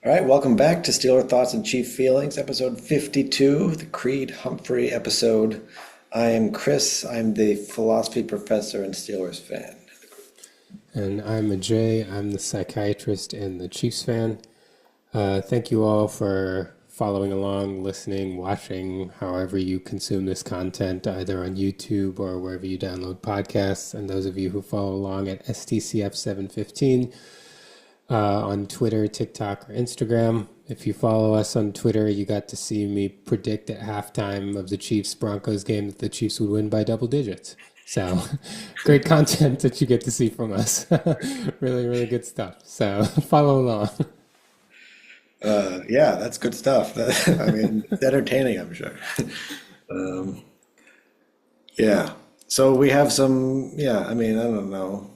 All right, welcome back to Steeler Thoughts and Chief Feelings, episode 52, the Creed Humphrey episode. I am Chris. I'm the philosophy professor and Steelers fan. And I'm Ajay. I'm the psychiatrist and the Chiefs fan. Thank you all for following along, listening, watching, however you consume this content, either on YouTube or wherever you download podcasts. And those of you who follow along at STCF715 on Twitter, TikTok, or Instagram. If you follow us on Twitter, you got to see me predict at halftime of the Chiefs-Broncos game that the Chiefs would win by double digits. So great content that you get to see from us. Really, really good stuff. So follow along. Yeah, that's good stuff. I mean, it's entertaining, I'm sure. Um, yeah, so we have some, I mean, I don't know,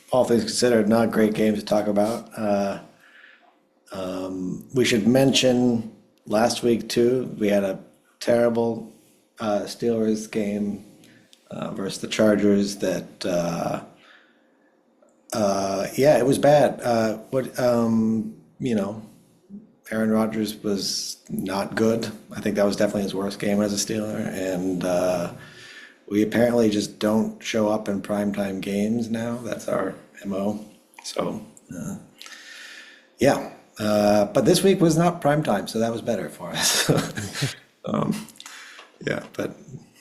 all things considered, not great games to talk about. We should mention last week, too, we had a terrible Steelers game versus the Chargers that, yeah, it was bad. Aaron Rodgers was not good. I think that was definitely his worst game as a Steeler. And we apparently just don't show up in primetime games now. That's our MO. So, yeah. But this week was not primetime, so that was better for us. Yeah, but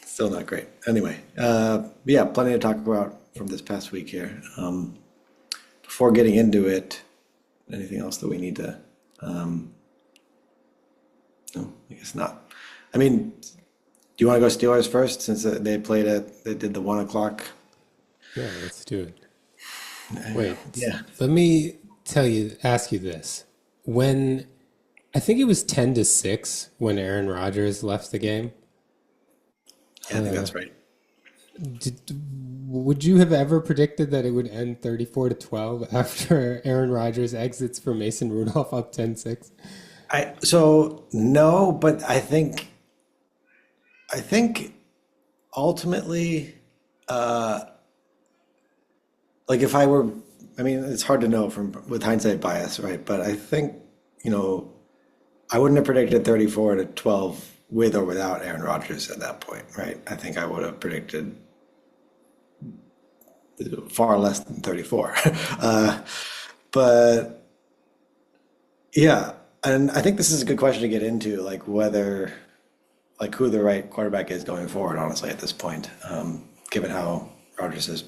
still not great. Anyway, yeah, plenty to talk about from this past week here. Before getting into it, anything else that we need to? No, I guess not. I mean, do you want to go Steelers first since they did the 1 o'clock? Yeah, let's do it. Wait, Yeah. let me ask you this. When I think it was 10-6 when Aaron Rodgers left the game. Yeah, I think that's right. Did, would you have ever predicted that it would end 34-12 after Aaron Rodgers exits for Mason Rudolph up 10-6? So no, but I think ultimately, like if I were, I mean, it's hard to know from with hindsight bias, right? But I think, you know, I wouldn't have predicted 34-12 with or without Aaron Rodgers at that point, right? I think I would have predicted far less than 34. Uh, but yeah, and I think this is a good question to get into, like whether, like who the right quarterback is going forward, honestly, at this point, given how Rodgers has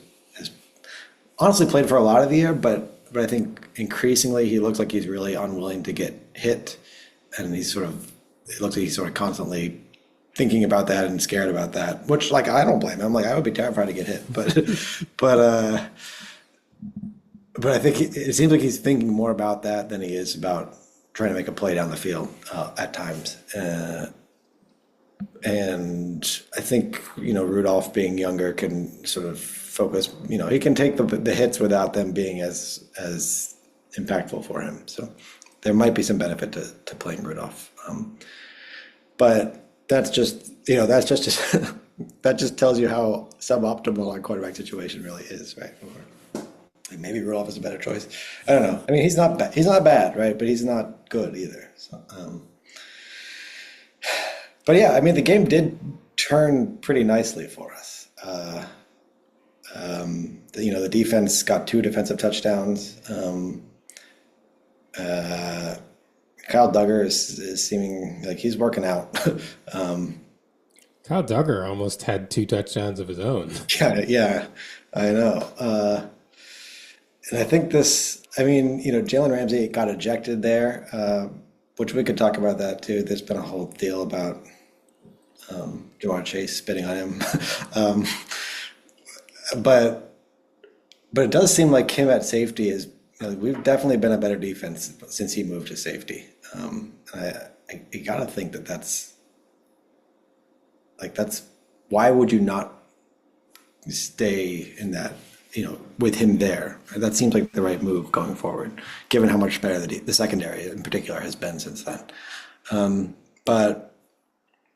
honestly played for a lot of the year, but I think increasingly he looks like he's really unwilling to get hit, and it looks like he's sort of constantly thinking about that and scared about that, which like I don't blame him. Like I would be terrified to get hit, but but I think it seems like he's thinking more about that than he is about trying to make a play down the field at times. And I think, Rudolph being younger can sort of focus, he can take the hits without them being as impactful for him. So there might be some benefit to playing Rudolph. But that's just that just tells you how suboptimal our quarterback situation really is, right? Or like maybe Rudolph is a better choice. I don't know. I mean, he's not bad, right? But he's not good either. So, but yeah, I mean, the game did turn pretty nicely for us. The defense got two defensive touchdowns. Kyle Duggar is seeming like he's working out. Kyle Duggar almost had two touchdowns of his own. Yeah, yeah, I know. And I think I mean, Jalen Ramsey got ejected there, which we could talk about that too. There's been a whole deal about Jamar Chase spitting on him. um, but it does seem like him at safety we've definitely been a better defense since he moved to safety. You got to think that's why would you not stay in that, with him there? That seems like the right move going forward, given how much better the secondary in particular has been since then. But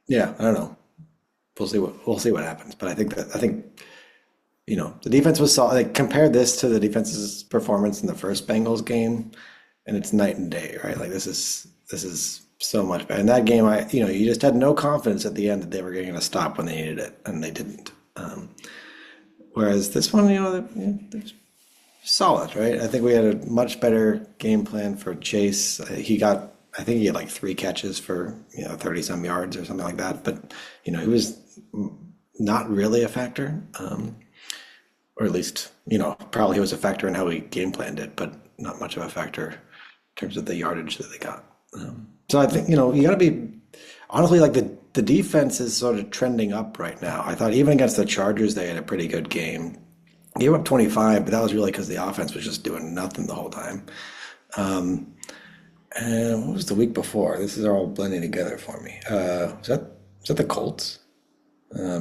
yeah, I don't know. We'll see what happens. But I think the defense was solid. Like, compare this to the defense's performance in the first Bengals game. and it's night and day, right? Like this is so much better. In that game, you just had no confidence at the end that they were going to stop when they needed it, and they didn't. Whereas this one, they're solid, right? I think we had a much better game plan for Chase. I think he had like 3 catches for 30 some yards or something like that. But he was not really a factor, or at least probably he was a factor in how we game planned it, but not much of a factor in terms of the yardage that they got. So I think you got to be honestly like the defense is sort of trending up right now. I thought even against the Chargers they had a pretty good game. Gave up 25, but that was really because the offense was just doing nothing the whole time. And what was the week before? This is all blending together for me. Was that the Colts? I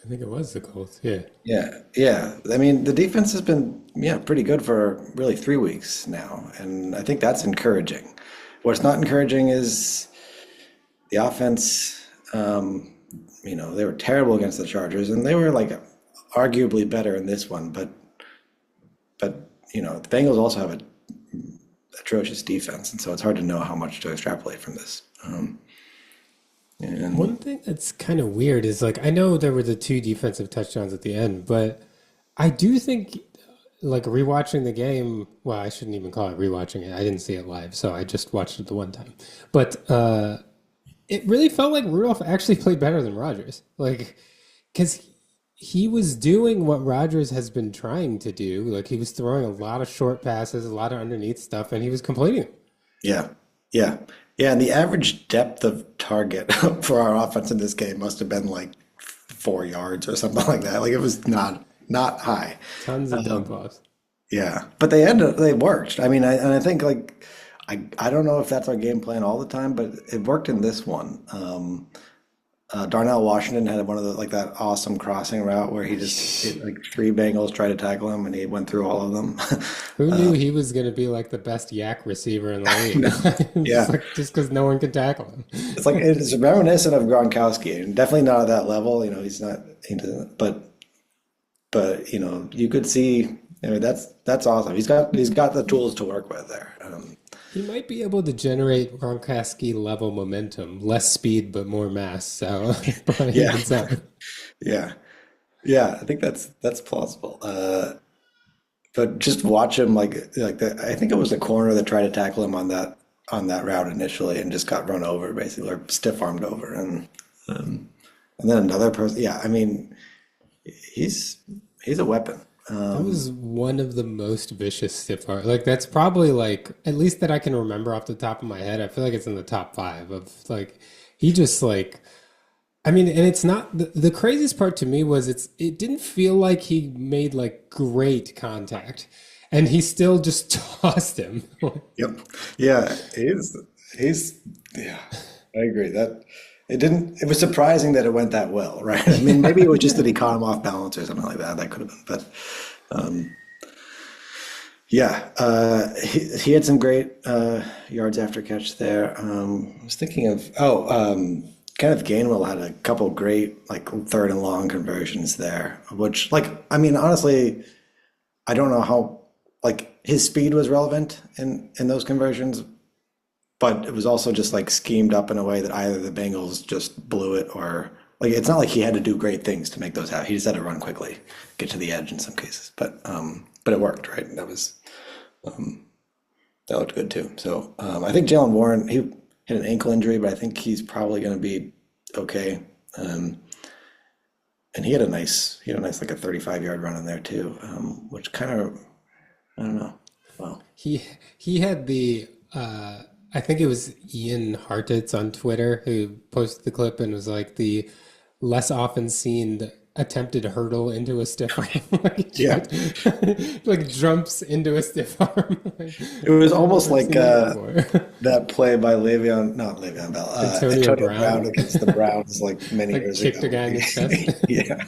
think it was the Colts. Yeah. Yeah, yeah. I mean, the defense has been pretty good for really 3 weeks now, and I think that's encouraging. What's not encouraging is the offense. They were terrible against the Chargers, and they were like arguably better in this one, but the Bengals also have a atrocious defense, and so it's hard to know how much to extrapolate from this. And One thing that's kind of weird is like I know there were the 2 defensive touchdowns at the end, but I do think like rewatching the game, well, I shouldn't even call it rewatching it. I didn't see it live, so I just watched it the one time. But it really felt like Rudolph actually played better than Rodgers. Like, because he was doing what Rodgers has been trying to do. Like, he was throwing a lot of short passes, a lot of underneath stuff, and he was completing them. yeah, yeah, yeah. And the average depth of target for our offense in this game must have been like 4 yards or something like that. Like it was not high. Tons of dump offs. Yeah, but they worked. I mean, and I think like I don't know if that's our game plan all the time, but it worked in this one. Darnell Washington had one of the like that awesome crossing route where like 3 Bengals tried to tackle him and he went through all of them. Who knew he was going to be like the best yak receiver in the league? Yeah, Just because no one can tackle him. it's reminiscent of Gronkowski, and definitely not at that level. He's not. He doesn't. But you could see. That's awesome. He's got the tools to work with there. He might be able to generate Gronkowski level momentum, less speed but more mass. So probably Yeah, evens out. yeah, yeah. I think that's plausible. But just watch him I think it was the corner that tried to tackle him on that route initially and just got run over basically or stiff armed over and then another person. Yeah, I mean he's a weapon. That was one of the most vicious stiff arm. Like that's probably like at least that I can remember off the top of my head. I feel like it's in the top 5 of like he just like I mean, and it's not the craziest part to me was it didn't feel like he made like great contact, and he still just tossed him. Yep. Yeah, he's yeah. I agree that it was surprising that it went that well, right? I mean, maybe it was just that he caught him off balance or something like that. That could have been, but yeah, he had some great yards after catch there. I was thinking of Kenneth Gainwell had a couple great like 3rd and long conversions there, which like I mean honestly, I don't know how like his speed was relevant in those conversions, but it was also just like schemed up in a way that either the Bengals just blew it or like it's not like he had to do great things to make those happen. He just had to run quickly, get to the edge in some cases, but it worked, right? That looked good too. So I think Jalen Warren he had an ankle injury, but I think he's probably going to be okay. And he had a nice like a 35-yard run in there too, which kind of I don't know. Well, He had the I think it was Ian Hartitz on Twitter who posted the clip and was like the less often seen attempted hurdle into a stiff arm. Like, yeah, like jumps into a stiff arm. Like, it was almost never like seen that before. that play by not Le'Veon Bell, Antonio Antonio Brown Brown against the Browns like many like years kicked ago. a guy in the chest. Yeah,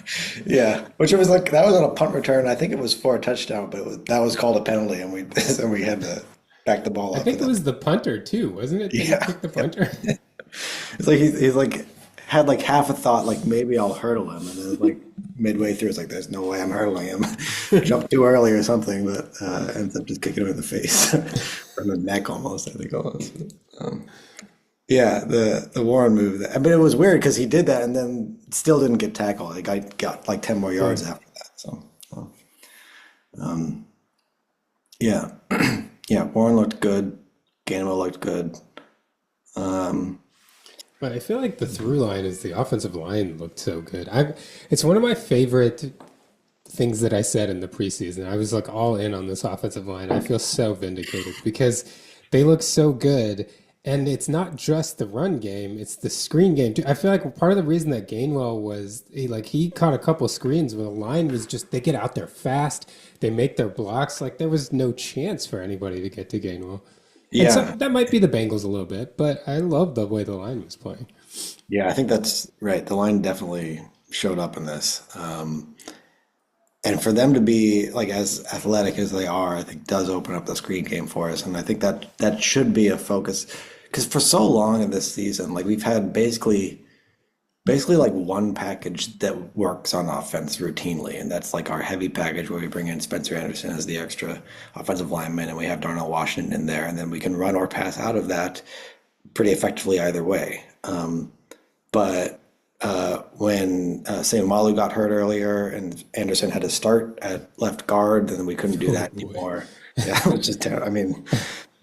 yeah. Which it was like that was on a punt return. I think it was for a touchdown, but that was called a penalty, and we and we had to back the ball I up for think it that. was the punter too, wasn't it? Did he Yeah, kick the yep. punter? It's like he's like had like half a thought, like maybe I'll hurdle him, and then like midway through, it's like there's no way I'm hurdling him. Jumped too early or something, but ends up just kicking him in the face or in the neck almost. I think it was. Yeah, the Warren move. But it was weird because he did that and then still didn't get tackled. Like I got like 10 more yards Right. after that. So yeah, yeah. Warren looked good. Gainwell looked good. But I feel like the through line is the offensive line looked so good. It's one of my favorite things that I said in the preseason. I was like all in on this offensive line. I feel so vindicated because they look so good. And it's not just the run game, it's the screen game too. I feel like part of the reason that Gainwell was he caught a couple screens where the line was just they get out there fast, they make their blocks. Like there was no chance for anybody to get to Gainwell. And so Yeah, that might be the Bengals a little bit, but I love the way the line was playing. yeah. I think that's right. The line definitely showed up in this. And for them to be like as athletic as they are, I think does open up the screen game for us. And I think that that should be a focus because for so long in this season, like we've had basically like one package that works on offense routinely, and that's like our heavy package where we bring in Spencer Anderson as the extra offensive lineman, and we have Darnell Washington in there, and then we can run or pass out of that pretty effectively either way. But when say Malu got hurt earlier and Anderson had to start at left guard, then we couldn't do Oh that boy. anymore. Yeah, it was just terrible. I mean,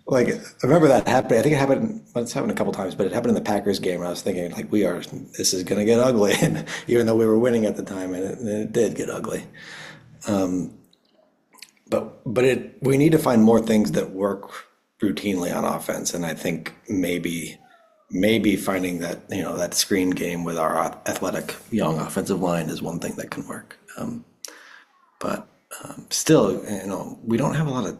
like I remember that happening. I think it happened. Well, it's happened a couple times, but it happened in the Packers game. And I was thinking, like, this is gonna get ugly. And even though we were winning at the time, and it did get ugly. But we need to find more things that work routinely on offense. And I think maybe finding that that screen game with our athletic young offensive line is one thing that can work. But still, we don't have a lot of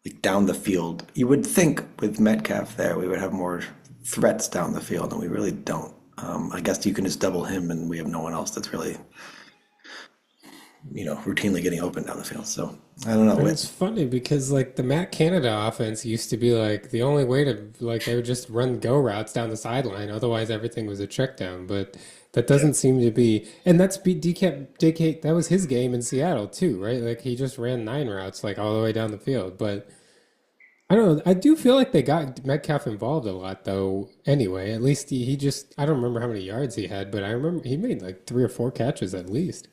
like down the field. You would think with Metcalf there, we would have more threats down the field, and we really don't. I guess you can just double him, and we have no one else that's really, routinely getting open down the field. So I don't know. And it's funny because like the Matt Canada offense used to be like the only way to like they would just run go routes down the sideline. Otherwise, everything was a check down. But that Yeah, doesn't seem to be. And that's DK. That was his game in Seattle too, right? Like he just ran 9 routes like all the way down the field. But I don't know. I do feel like they got Metcalf involved a lot though. Anyway, at least he just I don't remember how many yards he had, but I remember he made like 3 or 4 catches at least.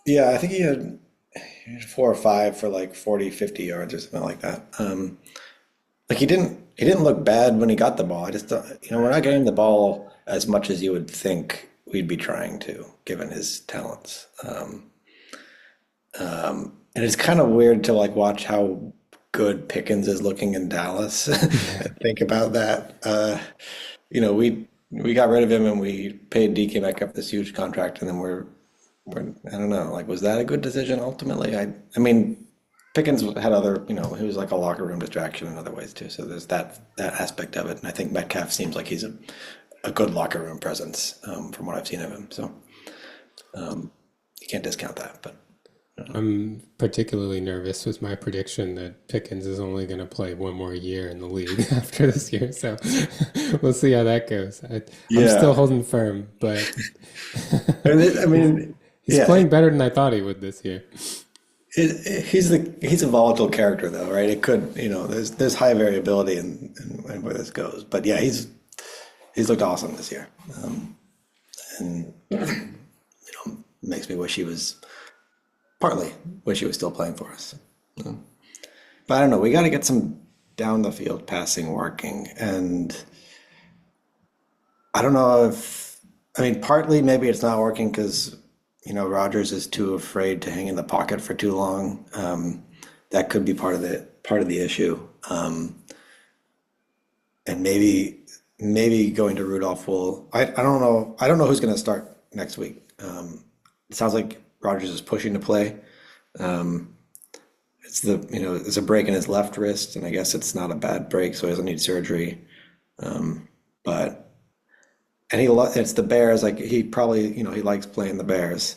yeah. I think he had 4 or 5 for like 40, 50 yards or something like that. Like he didn't look bad when he got the ball. I just don't, we're not getting the ball as much as you would think we'd be trying to, given his talents. And it's kind of weird to like watch how good Pickens is looking in Dallas and think about that. We got rid of him and we paid DK Metcalf this huge contract, and then we're I don't know, like was that a good decision ultimately? I mean, Pickens had other, he was like a locker room distraction in other ways too. So there's that aspect of it, and I think Metcalf seems like he's a good locker room presence from what I've seen of him. So you can't discount that, but. I'm particularly nervous with my prediction that Pickens is only going to play one more year in the league after this year. So we'll see how that goes. I'm still Yeah. holding firm, but I mean, he's yeah, playing better than I thought he would this year. he's a volatile character though, right? It could, there's high variability in where this goes, but yeah, he's looked awesome this year, and makes me wish he was still playing for us. But I don't know. We got to get some down the field passing working, and I don't know if I mean partly maybe it's not working because Rodgers is too afraid to hang in the pocket for too long. That could be part of the issue, and maybe going to Rudolph will. I don't know. I don't know who's going to start next week. It sounds like Rodgers is pushing to play. It's a break in his left wrist, and I guess it's not a bad break, so he doesn't need surgery. But it's the Bears. Like he probably he likes playing the Bears.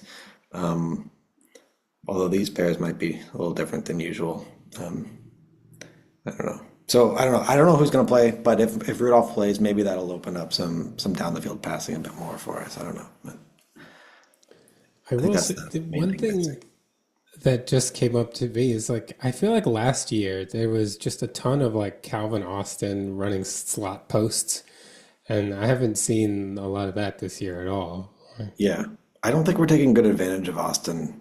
Although these Bears might be a little different than usual. I don't know. So I don't know. I don't know who's going to play, but if Rudolph plays, maybe that'll open up some down the field passing a bit more for us. I don't know. But I I think will that's say the the main one thing missing. thing that just came up to me is like I feel like last year there was just a ton of like Calvin Austin running slot posts, and I haven't seen a lot of that this year at all. Yeah, I don't think we're taking good advantage of Austin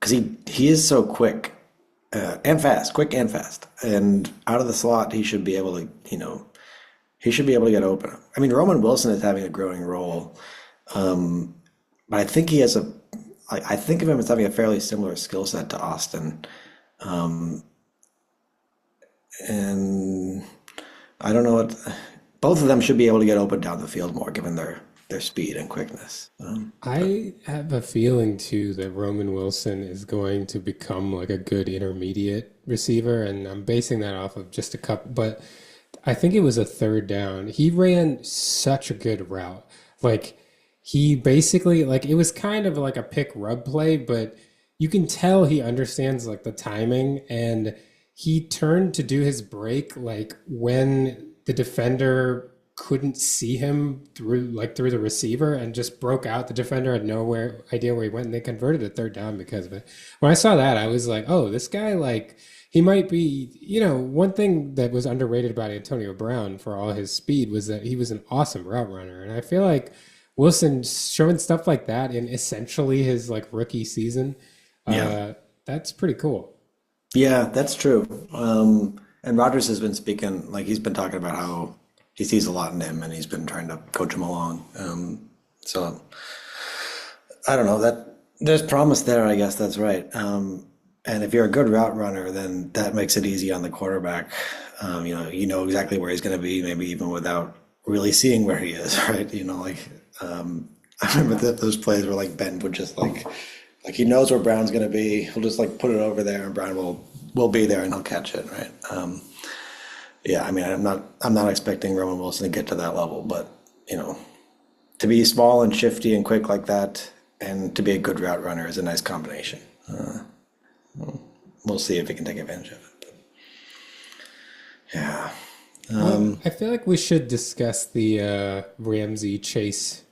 because he is so quick and fast, quick and fast, and out of the slot he should be able to, he should be able to get open. I mean, Roman Wilson is having a growing role, but I think he has a. I think of him as having a fairly similar skill set to Austin, and I don't know what. Both of them should be able to get open down the field more, given their speed and quickness. But I have a feeling too that Roman Wilson is going to become like a good intermediate receiver, and I'm basing that off of just a couple, but I think it was a third down. He ran such a good route. Like he basically like it was kind of like a pick rub play, but you can tell he understands like the timing and he turned to do his break like when the defender couldn't see him through the receiver and just broke out. The defender had nowhere idea where he went and they converted a third down because of it. When I saw that, I was like, oh, this guy like he might be, one thing that was underrated about Antonio Brown for all his speed was that he was an awesome route runner. And I feel like Wilson showing stuff like that in essentially his like rookie season, yeah, uh, that's pretty cool. yeah, that's true. And Rogers has been speaking, like he's been talking about how he sees a lot in him, and he's been trying to coach him along. So I don't know that there's promise there. I guess that's right. And if you're a good route runner, then that makes it easy on the quarterback. You know exactly where he's going to be, maybe even without really seeing where he is, right? I remember those plays where like Ben would just like he knows where Brown's going to be. He'll just like put it over there, and Brown will be there, and he'll catch it, right? Yeah, I mean, I'm not expecting Roman Wilson to get to that level, but you know, to be small and shifty and quick like that, and to be a good route runner is a nice combination. We'll see if he can take advantage of it. Yeah. I feel like we should discuss the Ramsey Chase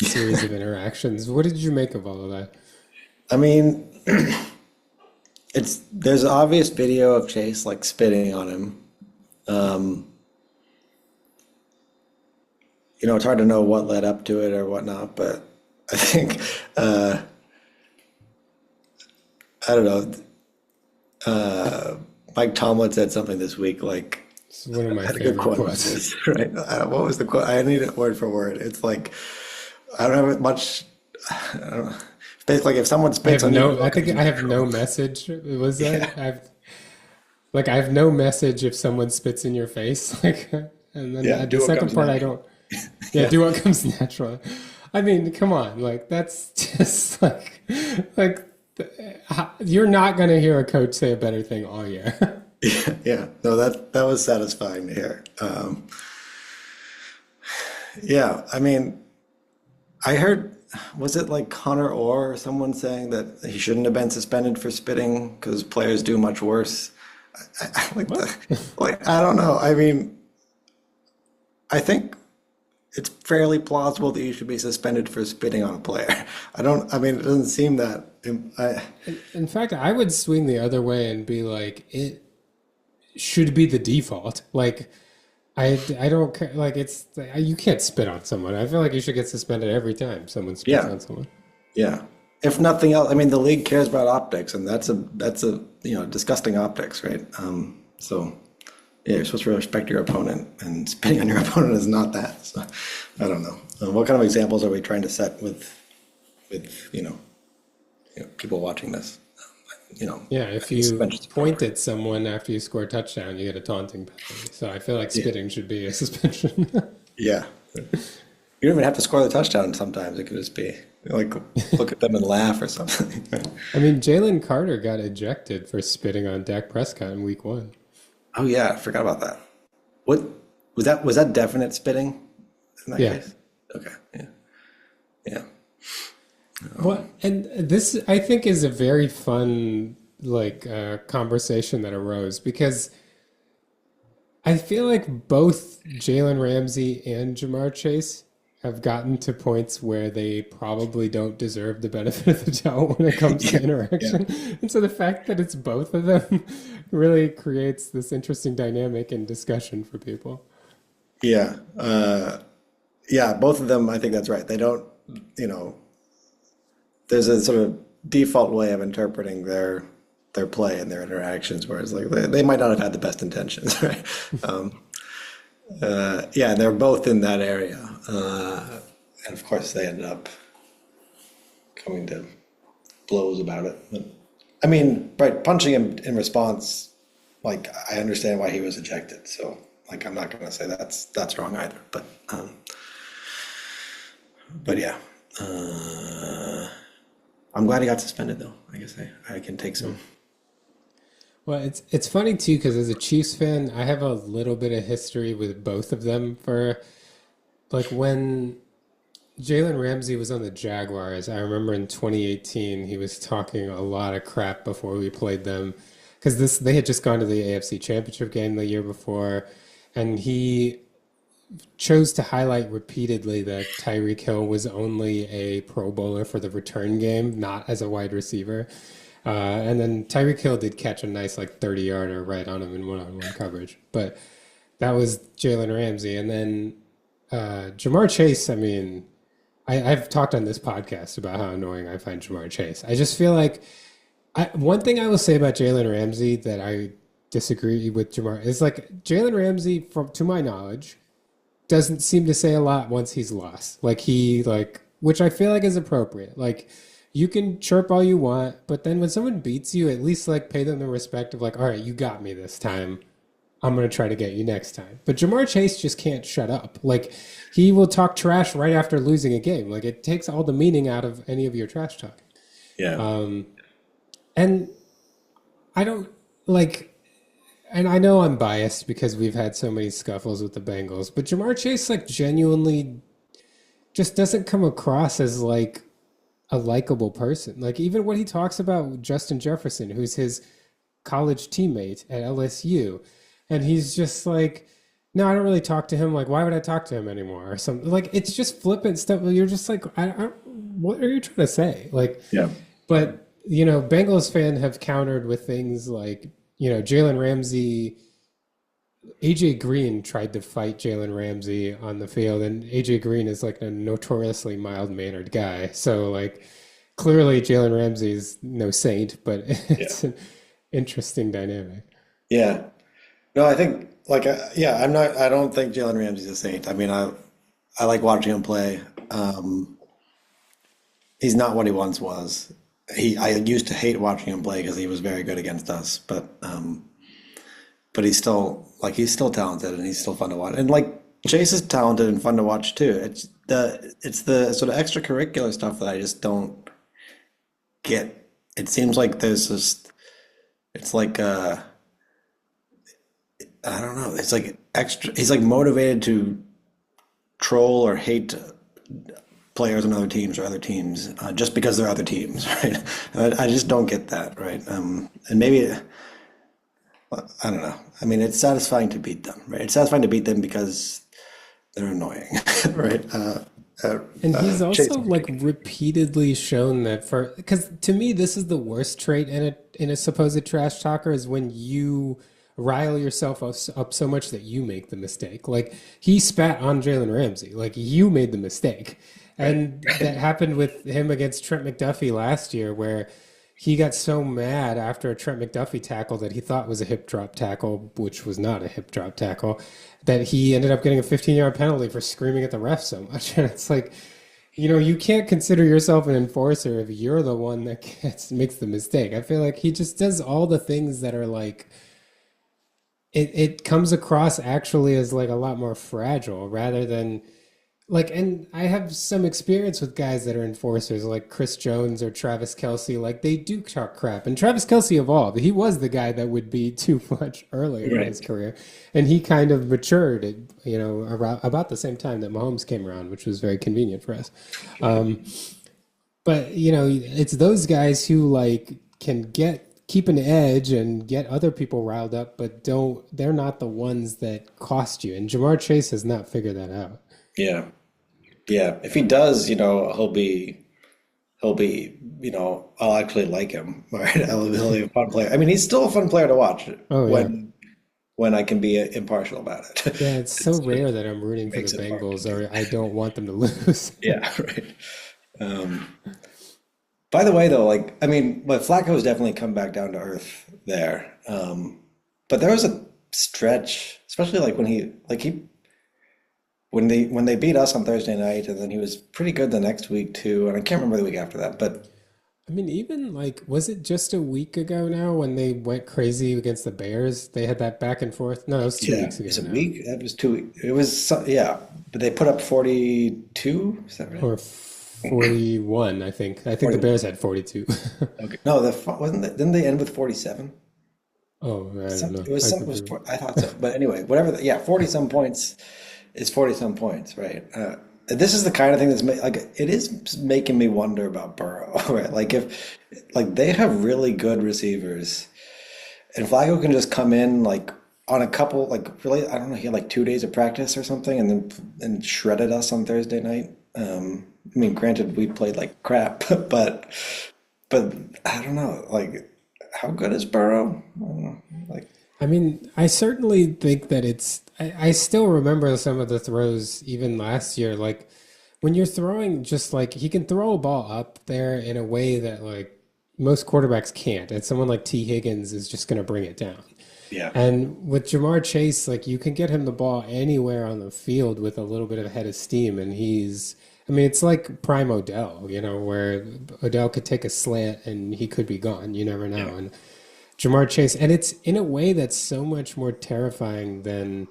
series of interactions. What did you make of all of that? I mean, there's an obvious video of Chase like spitting on him. It's hard to know what led up to it or whatnot, but I think I don't know. Mike Tomlin said something this week like It's one of I my had a good favorite quote about quotes. this, right? What was the quote? I need it word for word. It's like I don't have much. I don't know. Basically, like if someone spits on you, you're I welcome think to I be have no wrong. message. Was Yeah, that? I have no message if someone spits in your face. Like, and then yeah. the Do what second comes part, I natural. don't. Yeah, Yeah, do what comes naturally. I mean, come on, like that's just like you're not gonna hear a coach say a better thing all year. yeah, yeah. No, that was satisfying to hear. Yeah, I mean, I heard, was it like Connor Orr or someone saying that he shouldn't have been suspended for spitting because players do much worse? Like What? I don't know. I mean, I think it's fairly plausible that you should be suspended for spitting on a player. I mean, it doesn't seem that, In fact, I would swing the other way and be like, it should be the default. Like, I don't care. Like, you can't spit on someone. I feel like you should get suspended every time someone spits yeah, on someone. yeah. If nothing else, I mean, the league cares about optics, and that's a disgusting optics, right? So yeah, you're supposed to respect your opponent, and spitting on your opponent is not that. So I don't know. What kind of examples are we trying to set with people watching this? Yeah, I if think you suspension's point appropriate. at someone after you score a touchdown, you get a taunting penalty. So I feel like Yeah, spitting should be a suspension. yeah. You don't even have to score the touchdown. Sometimes it could just be like look at them and laugh or something. I mean, Jalen Carter got ejected for spitting on Dak Prescott in week one. Oh yeah, I forgot about that. What was that definite spitting in that Yeah. case? Okay, yeah, yeah, Well, and this I think is a very fun conversation that arose because I feel like both Jalen Ramsey and Jamar Chase have gotten to points where they probably don't deserve the benefit of the doubt when it comes to Yeah. interaction. And so the fact that it's both of them really creates this interesting dynamic and discussion for people. Yeah. Yeah, both of them, I think that's right. They don't, you know, there's a sort of default way of interpreting their play and their interactions, whereas like they might not have had the best intentions, right? Um, yeah, they're both in that area, and of course they ended up coming to blows about it. But, I mean, right, punching him in response, like I understand why he was ejected, so like I'm not gonna say that's wrong either, but yeah. I'm glad he got suspended though. I guess I can take some. Well, it's funny too because as a Chiefs fan, I have a little bit of history with both of them. For like when Jalen Ramsey was on the Jaguars, I remember in 2018 he was talking a lot of crap before we played them because this they had just gone to the AFC Championship game the year before, and he chose to highlight repeatedly that Tyreek Hill was only a Pro Bowler for the return game, not as a wide receiver. And then Tyreek Hill did catch a nice like 30-yarder right on him in one-on-one coverage. But that was Jalen Ramsey. And then Jamar Chase, I mean, I've talked on this podcast about how annoying I find Jamar Chase. I just feel like one thing I will say about Jalen Ramsey that I disagree with Jamar is like Jalen Ramsey, from to my knowledge, doesn't seem to say a lot once he's lost. Like which I feel like is appropriate. Like you can chirp all you want, but then when someone beats you, at least like pay them the respect of like, all right, you got me this time. I'm gonna try to get you next time. But Jamar Chase just can't shut up. Like he will talk trash right after losing a game. Like it takes all the meaning out of any of your trash talking. Yeah. And I don't like. And I know I'm biased because we've had so many scuffles with the Bengals, but Jamar Chase like genuinely just doesn't come across as like a likable person. Like even what he talks about Justin Jefferson, who's his college teammate at LSU, and he's just like, no, I don't really talk to him. Like, why would I talk to him anymore? Or something like it's just flippant stuff. You're just like, what are you trying to say? Like, Yeah. but you know, Bengals fans have countered with things like, you know, Jalen Ramsey, AJ Green tried to fight Jalen Ramsey on the field, and AJ Green is like a notoriously mild-mannered guy. So like clearly Jalen Ramsey is no saint, but Yeah. it's an interesting dynamic. Yeah. No, I think like yeah, I don't think Jalen Ramsey's a saint. I mean, I like watching him play. He's not what he once was. I used to hate watching him play because he was very good against us, but he's still talented and he's still fun to watch. And like Chase is talented and fun to watch too. It's the sort of extracurricular stuff that I just don't get. It seems like there's this it's like I don't know. It's like extra. He's like motivated to troll or hate players on other teams or other teams just because they're other teams, right? And I just don't get that, right? And maybe I don't know. I mean, it's satisfying to beat them, right? It's satisfying to beat them because they're annoying, right? And he's Chase, also like repeatedly shown that for because to me this is the worst trait in a supposed trash talker is when you rile yourself up so much that you make the mistake. Like he spat on Jalen Ramsey, like you made the mistake, and that happened with him against Trent McDuffie last year, where he got so mad after a Trent McDuffie tackle that he thought was a hip drop tackle, which was not a hip drop tackle, that he ended up getting a 15-yard penalty for screaming at the ref so much. And it's like, you know, you can't consider yourself an enforcer if you're the one that makes the mistake. I feel like he just does all the things that are like, it comes across actually as like a lot more fragile rather than like, and I have some experience with guys that are enforcers like Chris Jones or Travis Kelce. Like they do talk crap, and Travis Kelce evolved. He was the guy that would be too much earlier in his career, and he kind of matured, you know, about the same time that Mahomes came around, which was very convenient for us. But you know, it's those guys who like can get keep an edge and get other people riled up, but they're not the ones that cost you. And Jamar Chase has not figured that out. Yeah. Yeah. If he does, he'll be, I'll actually like him, right? He'll be a fun player. I mean, he's still a fun player to watch Oh yeah. when I can be impartial about it. Yeah, it's so It rare that I'm rooting for the makes it hard to Bengals do. or I don't want them to lose. Yeah, right. Um, by the way, though, I mean, but Flacco's definitely come back down to earth there. But there was a stretch, especially like when they beat us on Thursday night, and then he was pretty good the next week too. And I can't remember the week after that, but I mean, even like, was it just a week ago now when they went crazy against the Bears? They had that back and forth. No, it was two yeah, weeks ago it's a now. week. That was 2 weeks. It was yeah, but they put up 42. Is that right? Or 41, I think. I think the 41. Bears had 42. Okay. No, wasn't that, didn't they end with 47? Oh, I don't know. It was I some. could be. I thought so. But anyway, whatever. Yeah, 40 some points is 40 some points, right? This is the kind of thing like it is making me wonder about Burrow, right? Like if like they have really good receivers, and Flacco can just come in like on a couple like really I don't know he had like 2 days of practice or something, and then and shredded us on Thursday night. I mean, granted, we played like crap, but I don't know, like how good is Burrow? I don't know, like. I mean, I certainly think that I still remember some of the throws even last year. Like when you're throwing, just like he can throw a ball up there in a way that like most quarterbacks can't. And someone like T. Higgins is just going to bring it down. Yeah. And with Jamar Chase, like you can get him the ball anywhere on the field with a little bit of a head of steam, and I mean, it's like prime Odell, where Odell could take a slant and he could be gone. You never Yeah. know. And Jamar Chase, and it's in a way that's so much more terrifying than,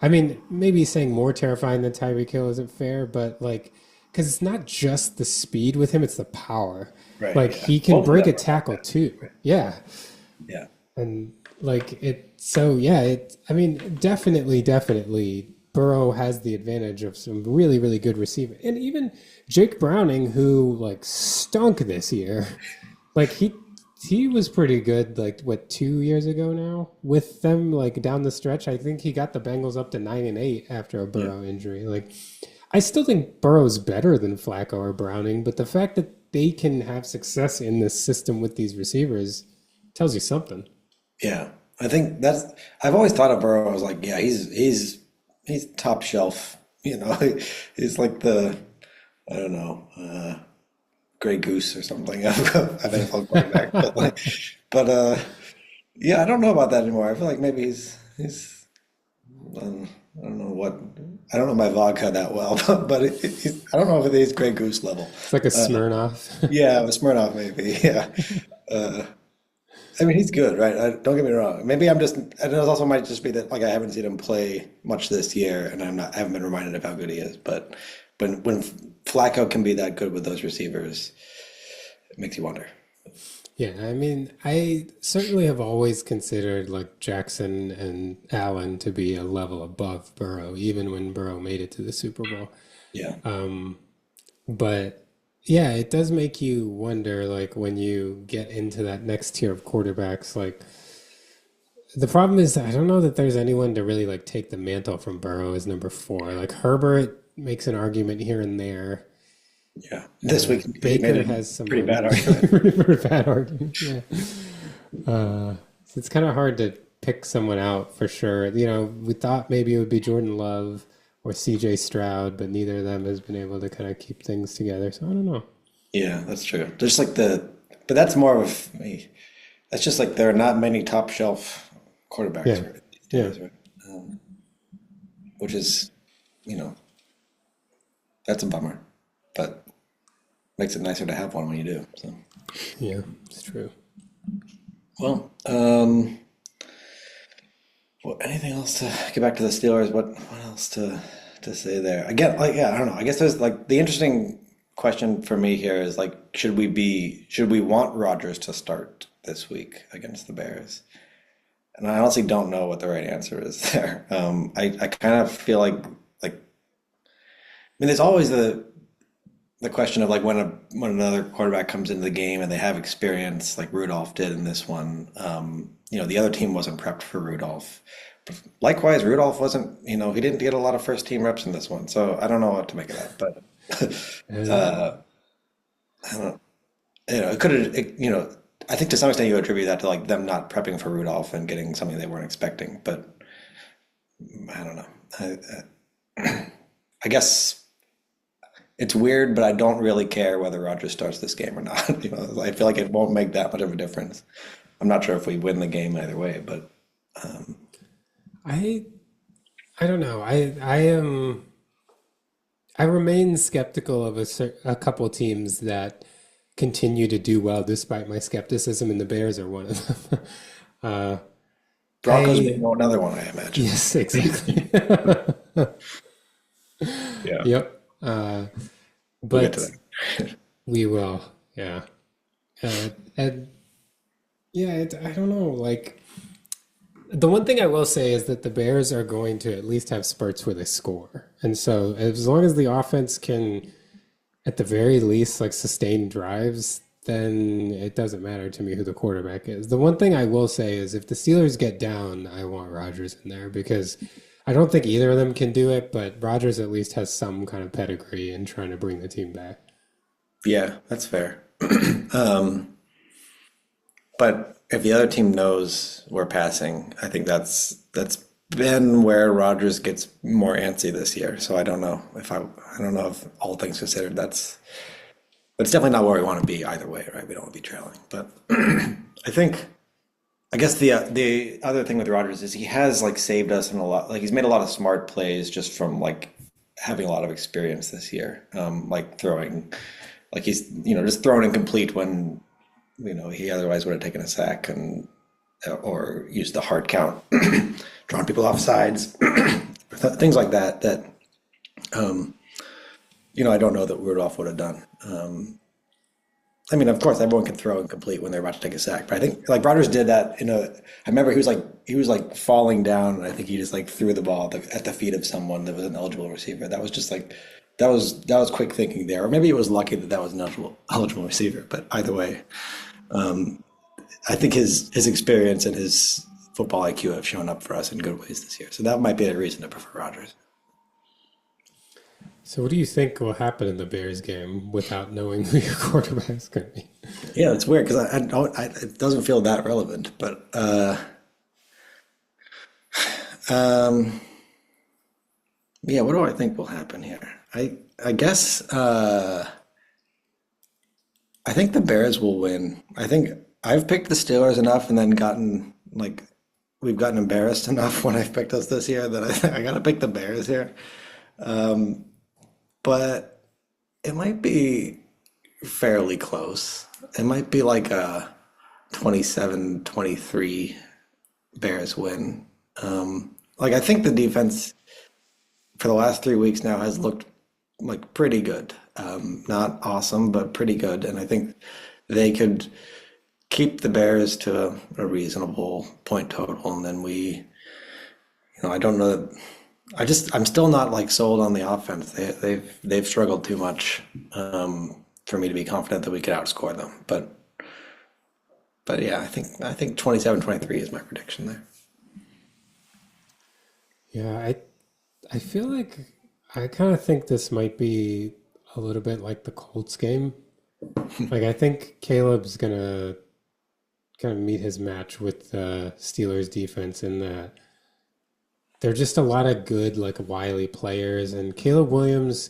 I mean, maybe saying more terrifying than Tyreek Hill isn't fair, but like, because it's not just the speed with him, it's the power. Right. Like Yeah. he can Both of break them a are like tackle that. too. Right. Yeah. Yeah. And like so yeah, I mean, definitely Burrow has the advantage of some really, really good receiver. And even Jake Browning, who like stunk this year, like he was pretty good, like what, 2 years ago now with them, like down the stretch. I think he got the Bengals up to 9-8 after a Yeah. Burrow injury. Like I still think Burrow's better than Flacco or Browning, but the fact that they can have success in this system with these receivers tells you something. Yeah. I think I've always thought of Burrow as like, yeah, he's top shelf, he's like the I don't know, Grey Goose or something of NFL quarterback. But yeah, I don't know about that anymore. I feel like maybe he's I don't know what I don't know my vodka that well, but I don't know if he's Grey Goose level. It's like a Smirnoff. Yeah, with Smirnoff maybe. Yeah. I mean, he's good, right? Don't get me wrong. Maybe I'm just, and it also might just be that like I haven't seen him play much this year, and I haven't been reminded of how good he is. But when Flacco can be that good with those receivers, it makes you wonder. Yeah, I mean, I certainly have always considered like Jackson and Allen to be a level above Burrow, even when Burrow made it to the Super Bowl. Yeah, But yeah, it does make you wonder, like when you get into that next tier of quarterbacks, like the problem is I don't know that there's anyone to really like take the mantle from Burrow as number four. Like Herbert makes an argument here and there. yeah. This week he made Baker a has some pretty like, bad argument. pretty bad argument. Yeah. So it's kind of hard to pick someone out for sure. We thought maybe it would be Jordan Love or CJ Stroud, but neither of them has been able to kind of keep things together. So I don't know. Yeah, that's true. Just like but that's more of me. That's just like there are not many top shelf quarterbacks Yeah. right, these Yeah. days, right? Which is, you know, that's a bummer, but makes it nicer to have one when you do. So, Yeah, it's true. well, well, anything else to get back to the Steelers? What else to say there? Again, like yeah, I don't know. I guess there's like the interesting question for me here is like, should we want Rodgers to start this week against the Bears? And I honestly don't know what the right answer is there. I kind of feel like I mean, there's always the question of like when another quarterback comes into the game and they have experience like Rudolph did in this one. The other team wasn't prepped for Rudolph. Likewise, Rudolph wasn't, he didn't get a lot of first team reps in this one. So I don't know what to make of that, but And it could have, I think to some extent you attribute that to like them not prepping for Rudolph and getting something they weren't expecting. But I don't know. I guess it's weird, but I don't really care whether Rodgers starts this game or not. I feel like it won't make that much of a difference. I'm not sure if we win the game either way, but I I don't know. I remain skeptical of a couple teams that continue to do well despite my skepticism, and the Bears are one of them. uh, Broncos may I know another one, I imagine. Yes, exactly. Yeah, Yep. we'll get to But that. we will. Yeah. And yeah, I don't know. Like the one thing I will say is that the Bears are going to at least have spurts where they score, and so as long as the offense can, at the very least, like sustain drives, then it doesn't matter to me who the quarterback is. The one thing I will say is if the Steelers get down, I want Rodgers in there because I don't think either of them can do it, but Rodgers at least has some kind of pedigree in trying to bring the team back. Yeah, that's fair. But if the other team knows we're passing, I think that's been where Rodgers gets more antsy this year. So I don't know if all things considered but it's definitely not where we want to be either way, right? We don't want to be trailing. But I think I guess the other thing with Rodgers is he has like saved us in a lot. Like he's made a lot of smart plays just from like having a lot of experience this year. Like throwing, like he's just throwing incomplete when he otherwise would have taken a sack and or used the hard count, drawn people off sides, things like that. Um, I don't know that Rudolph would have done. I mean, of course, everyone can throw incomplete when they're about to take a sack, but I think like Rodgers did that I remember he was like falling down, and I think he just like threw the ball at the feet of someone that was an eligible receiver. That was just like that was quick thinking there, or maybe it was lucky that was an eligible receiver. But either way, I think his experience and his football IQ have shown up for us in good ways this year. So that might be a reason to prefer Rodgers. So, what do you think will happen in the Bears game without knowing who your quarterback's going to be? Yeah, it's weird because I don't. It doesn't feel that relevant, but um, yeah. What do I think will happen here? I guess I think the Bears will win. I think I've picked the Steelers enough, and then gotten like we've gotten embarrassed enough when I've picked us this year that I got to pick the Bears here. But it might be fairly close. It might be like a 27-23 Bears win. Like I think the defense for the last 3 weeks now has looked like pretty good. Not awesome, but pretty good. And I think they could keep the Bears to a reasonable point total. And then I don't know that I'm still not like sold on the offense. They've struggled too much for me to be confident that we could outscore them. But yeah, I think 27-23 is my prediction there. Yeah, I feel like I kind of think this might be a little bit like the Colts game. Like I think Caleb's gonna kind of meet his match with the Steelers defense in that they're just a lot of good, like wily players, and Caleb Williams,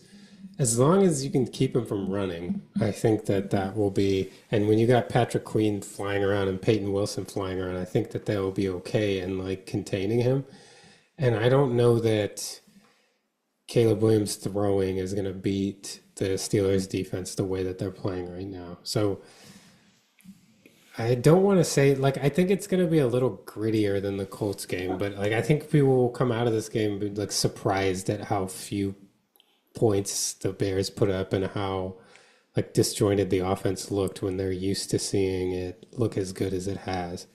as long as you can keep him from running, I think that will be. And when you got Patrick Queen flying around and Peyton Wilson flying around, I think that will be okay in like containing him. And I don't know that Caleb Williams throwing is going to beat the Steelers defense the way that they're playing right now. So I don't want to say like I think it's going to be a little grittier than the Colts game, but like I think people will come out of this game like surprised at how few points the Bears put up and how like disjointed the offense looked when they're used to seeing it look as good as it has.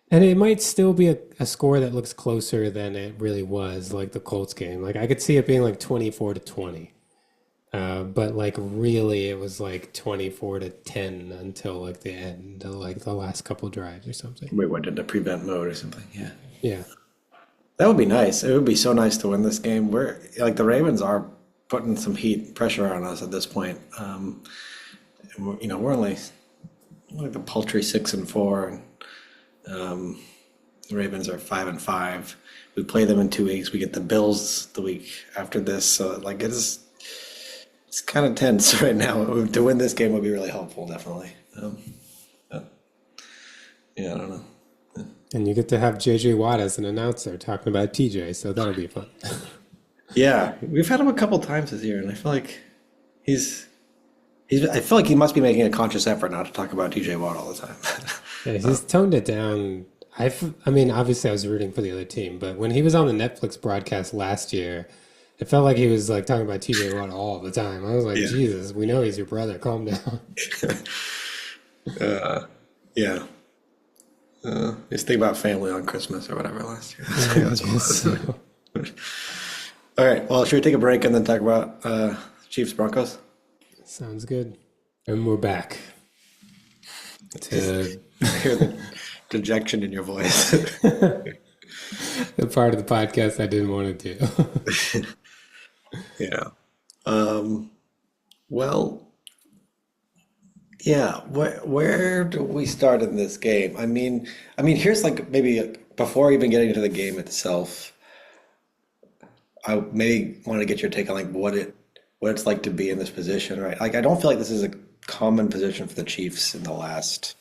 And it might still be a score that looks closer than it really was, like the Colts game. Like I could see it being like 24-20. But like really it was like 24-10 until like the end, like the last couple drives or something. We went into prevent mode or something. Yeah. Yeah. That would be nice. It would be so nice to win this game. We're like the Ravens are putting some heat pressure on us at this point. And we're only like a paltry 6-4, and the Ravens are 5-5. We play them in 2 weeks. We get the Bills the week after this, so like it's kind of tense right now. To win this game would be really helpful, definitely. Yeah, I don't know. And you get to have JJ Watt as an announcer talking about TJ, so that'll be fun. Yeah, we've had him a couple times this year, and I feel like he's I feel like he must be making a conscious effort not to talk about TJ Watt all the time. Yeah, he's toned it down. I mean, obviously I was rooting for the other team, but when he was on the Netflix broadcast last year, it felt like he was like talking about TJ Watt all the time. I was like, Yeah. Jesus, we know he's your brother. Calm down. Yeah. Just think about family on Christmas or whatever last year. I guess so. All right. Well, should we take a break and then talk about Chiefs Broncos? Sounds good. And we're back to I hear the dejection in your voice. the part of the podcast I didn't want to do. Yeah. Well, yeah. Where do we start in this game? I mean, here's like maybe before even getting into the game itself, I maybe want to get your take on like what it's like to be in this position, right? Like I don't feel like this is a common position for the Chiefs in the last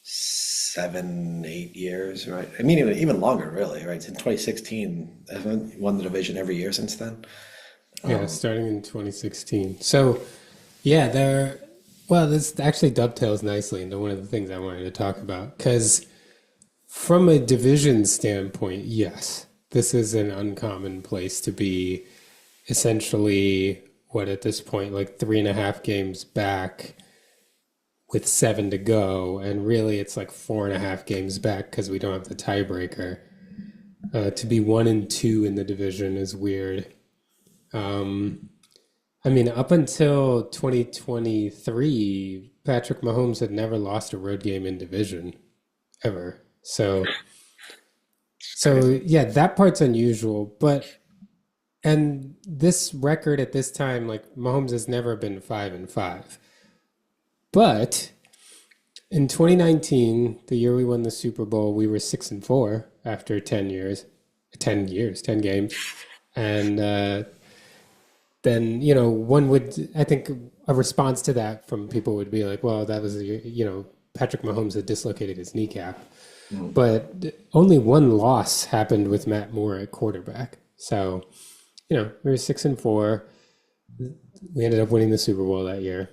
7, 8 years, right? I mean, even longer, really, right? Since 2016, they haven't won the division every year since then. Yeah, starting in 2016. So, yeah, well, this actually dovetails nicely into one of the things I wanted to talk about. Because from a division standpoint, yes, this is an uncommon place to be. Essentially, what at this point, like 3.5 games back with 7 to go. And really, it's like 4.5 games back because we don't have the tiebreaker. To be 1-2 in the division is weird. I mean, up until 2023, Patrick Mahomes had never lost a road game in division ever. So yeah, that part's unusual. And this record at this time, like Mahomes has never been 5-5. But in 2019, the year we won the Super Bowl, we were 6-4 after 10 games. And then, I think a response to that from people would be like, well, that was, Patrick Mahomes had dislocated his kneecap. But only one loss happened with Matt Moore at quarterback. So, we were 6-4. We ended up winning the Super Bowl that year.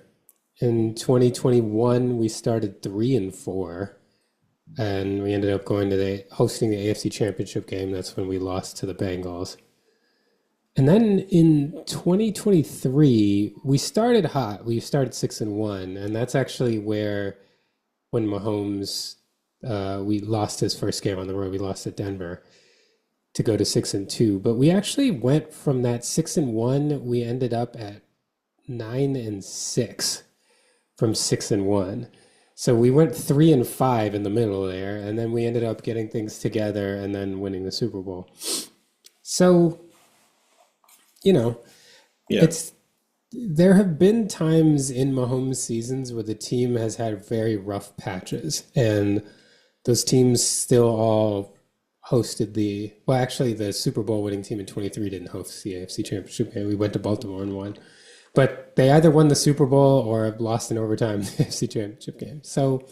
In 2021, we started 3-4, and we ended up hosting the AFC Championship game. That's when we lost to the Bengals. And then in 2023, we started hot. We started 6-1, and that's actually when Mahomes, we lost his first game on the road. We lost at Denver to go to 6-2. But we actually went from that 6-1. We ended up at 9-6 from 6-1. So we went 3-5 in the middle there, and then we ended up getting things together and then winning the Super Bowl. So, Yeah. there have been times in Mahomes' seasons where the team has had very rough patches, and those teams still all hosted the Super Bowl winning team in 23 didn't host the AFC Championship game. We went to Baltimore and won. But they either won the Super Bowl or lost in overtime the AFC Championship game. So,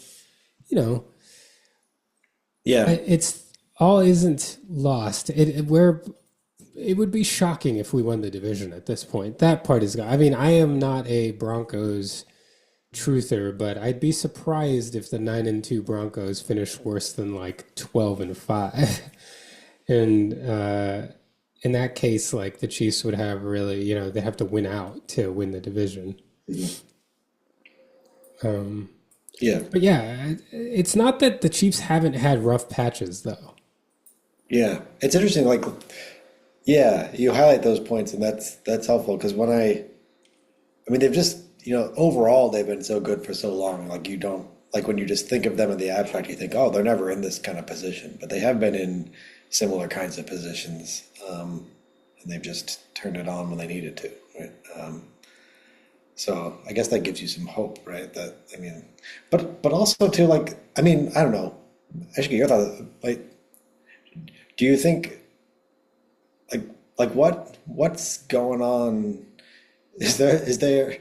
Yeah. it's all isn't lost. It would be shocking if we won the division at this point. That part is gone. I mean, I am not a Broncos truther, but I'd be surprised if the 9-2 Broncos finished worse than like 12-5. And in that case, like the Chiefs would have really, they have to win out to win the division. Yeah. But yeah, it's not that the Chiefs haven't had rough patches though. Yeah. It's interesting. Like, yeah, you highlight those points, and that's helpful because when I I mean, they've just, overall, they've been so good for so long. Like, you don't, like, when you just think of them in the abstract, you think, oh, they're never in this kind of position. But they have been in similar kinds of positions. And they've just turned it on when they needed to, right? So I guess that gives you some hope, right? That, I mean, but also too, like, I mean, I don't know. I should get your thoughts. Like, do you think, like, what's going on? Is there is there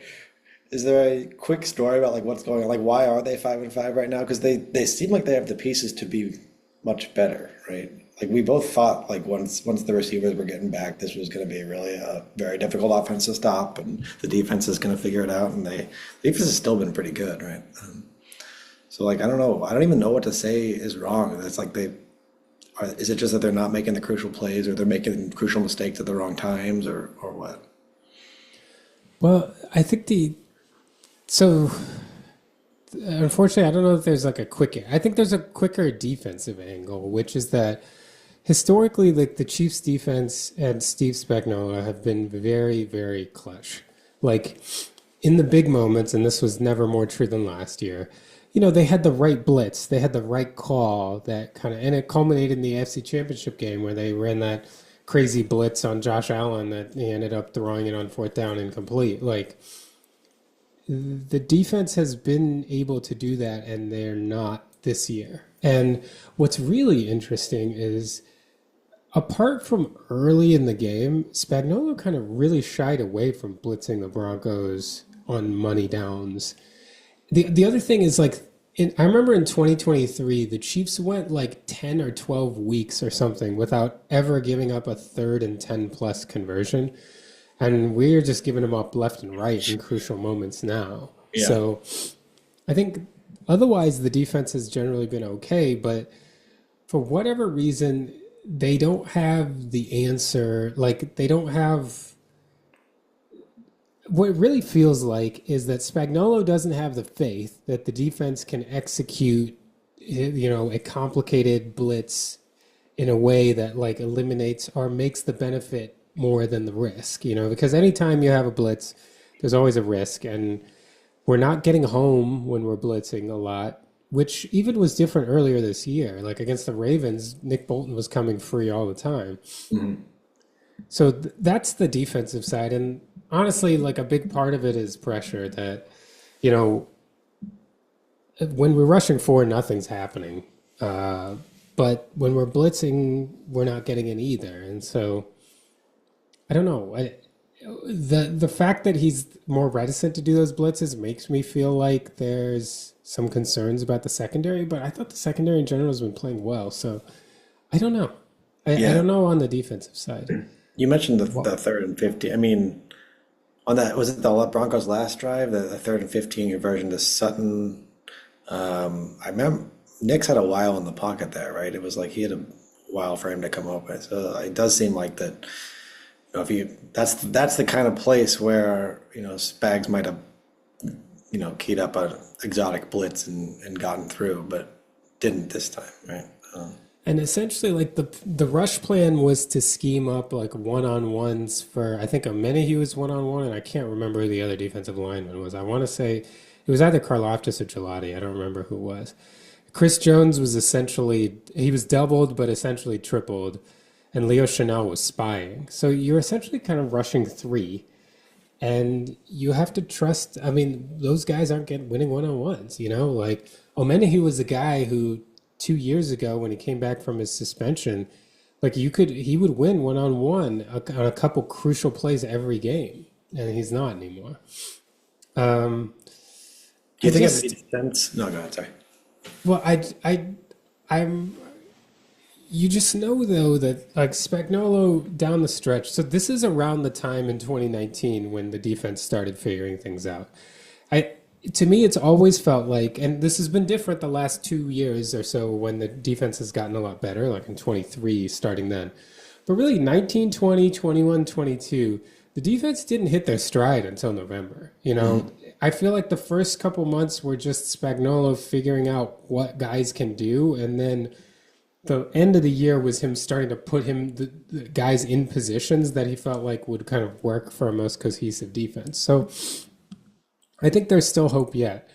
is there a quick story about like what's going on? Like, why are they 5-5 right now? Because they seem like they have the pieces to be much better, right? Like, we both thought like once the receivers were getting back, this was going to be really a very difficult offense to stop, and the defense is going to figure it out. And the defense has still been pretty good, right? So like, I don't know. I don't even know what to say is wrong. It's like is it just that they're not making the crucial plays, or they're making crucial mistakes at the wrong times, or what? Well, I think so unfortunately, I don't know if there's like a quick, I think there's a quicker defensive angle, which is that historically, like the Chiefs defense and Steve Spagnuolo have been very, very clutch. Like in the big moments, and this was never more true than last year, they had the right blitz, they had the right call that kind of, and it culminated in the AFC Championship game where they ran that crazy blitz on Josh Allen that he ended up throwing it on fourth down incomplete. Like the defense has been able to do that, and they're not this year. And what's really interesting is, apart from early in the game, Spagnuolo kind of really shied away from blitzing the Broncos on money downs. The other thing is like I remember in 2023 the Chiefs went like 10 or 12 weeks or something without ever giving up a 3rd and 10 plus conversion, and we're just giving them up left and right in crucial moments now. Yeah. So I think otherwise the defense has generally been okay, but for whatever reason they don't have the answer. Like they don't have, what it really feels like is that Spagnuolo doesn't have the faith that the defense can execute, a complicated blitz in a way that like eliminates or makes the benefit more than the risk, because anytime you have a blitz, there's always a risk. And we're not getting home when we're blitzing a lot, which even was different earlier this year. Like against the Ravens, Nick Bolton was coming free all the time. So that's the defensive side. And honestly, like a big part of it is pressure that, when we're rushing forward, nothing's happening. But when we're blitzing, we're not getting in either. And so I don't know. The fact that he's more reticent to do those blitzes makes me feel like there's some concerns about the secondary, but I thought the secondary in general has been playing well. So I don't know. I Yeah. don't know on the defensive side. You mentioned the 3rd and 50. I mean, on that, was it the Broncos' last drive, the 3rd and 15 conversion to Sutton? I remember Nick's had a while in the pocket there, right? It was like he had a while for him to come open. So it does seem like that. If that's the kind of place where Spags might have keyed up an exotic blitz and gotten through, but didn't this time, right? And essentially, like the rush plan was to scheme up like one-on-ones for, I think Amenahue was one-on-one, and I can't remember who the other defensive lineman was. I want to say it was either Karlaftis or Gelati. I don't remember who it was. Chris Jones was he was doubled, but essentially tripled, and Leo Chanel was spying. So you're essentially kind of rushing 3, and you have to trust. I mean, those guys aren't winning one-on-ones, Like Amenahue was the guy who 2 years ago when he came back from his suspension, like he would win one-on-one on a couple crucial plays every game, and he's not anymore. Do you think it makes sense? No, go ahead. Sorry. Well, I'm. You just know though that like Spagnuolo down the stretch. So this is around the time in 2019 when the defense started figuring things out. To me, it's always felt like, and this has been different the last 2 years or so when the defense has gotten a lot better, like in 23, starting then. But really, 19, 20, 21, 22, the defense didn't hit their stride until November. I feel like the first couple months were just Spagnuolo figuring out what guys can do, and then the end of the year was him starting to put the guys in positions that he felt like would kind of work for a most cohesive defense. So I think there's still hope yet.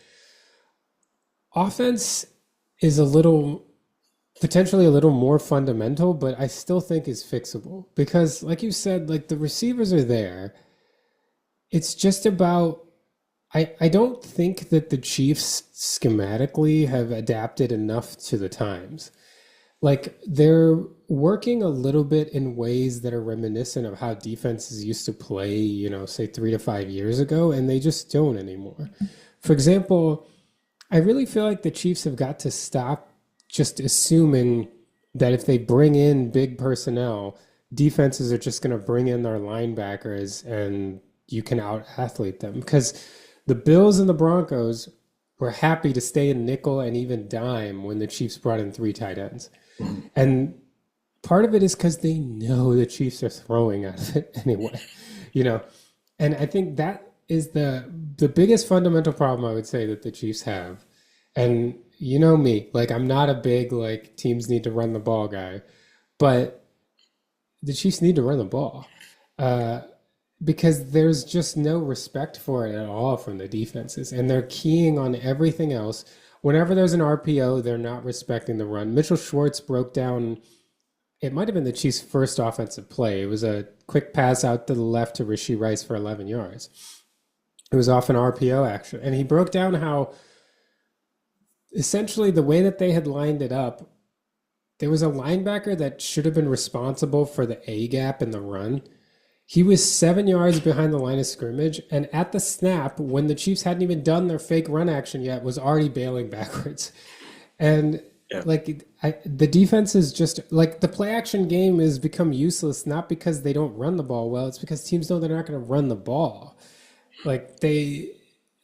Offense is a little potentially a little more fundamental, but I still think is fixable because, like you said, like the receivers are there. It's just about I don't think that the Chiefs schematically have adapted enough to the times. Like they're working a little bit in ways that are reminiscent of how defenses used to play, say 3 to 5 years ago, and they just don't anymore. For example, I really feel like the Chiefs have got to stop just assuming that if they bring in big personnel, defenses are just going to bring in their linebackers and you can out athlete them. Because the Bills and the Broncos were happy to stay in nickel and even dime when the Chiefs brought in three tight ends. And part of it is because they know the Chiefs are throwing out of it anyway, you know. And I think that is the biggest fundamental problem I would say that the Chiefs have. And you know me, like I'm not a big like teams need to run the ball guy, but the Chiefs need to run the ball because there's just no respect for it at all from the defenses, and they're keying on everything else. Whenever there's an RPO, they're not respecting the run. Mitchell Schwartz broke down. It might have been the Chiefs' first offensive play. It was a quick pass out to the left to Rashee Rice for 11 yards. It was off an RPO action, and he broke down how essentially the way that they had lined it up, there was a linebacker that should have been responsible for the A gap in the run. He was 7 yards behind the line of scrimmage, and at the snap, when the Chiefs hadn't even done their fake run action yet, was already bailing backwards. And the defense is just like the play action game has become useless, not because they don't run the ball well, it's because teams know they're not going to run the ball. Like they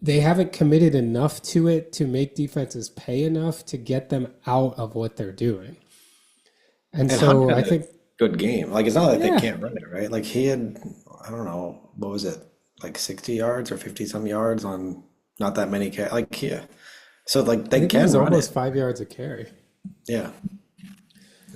haven't committed enough to it to make defenses pay enough to get them out of what they're doing. And so I think good game. Like it's not like they can't run it, right? Like he had, I don't know, what was it, like 60 yards or 50 some yards on not that many like yeah. So like I they think it can was run almost it. 5 yards a carry. Yeah.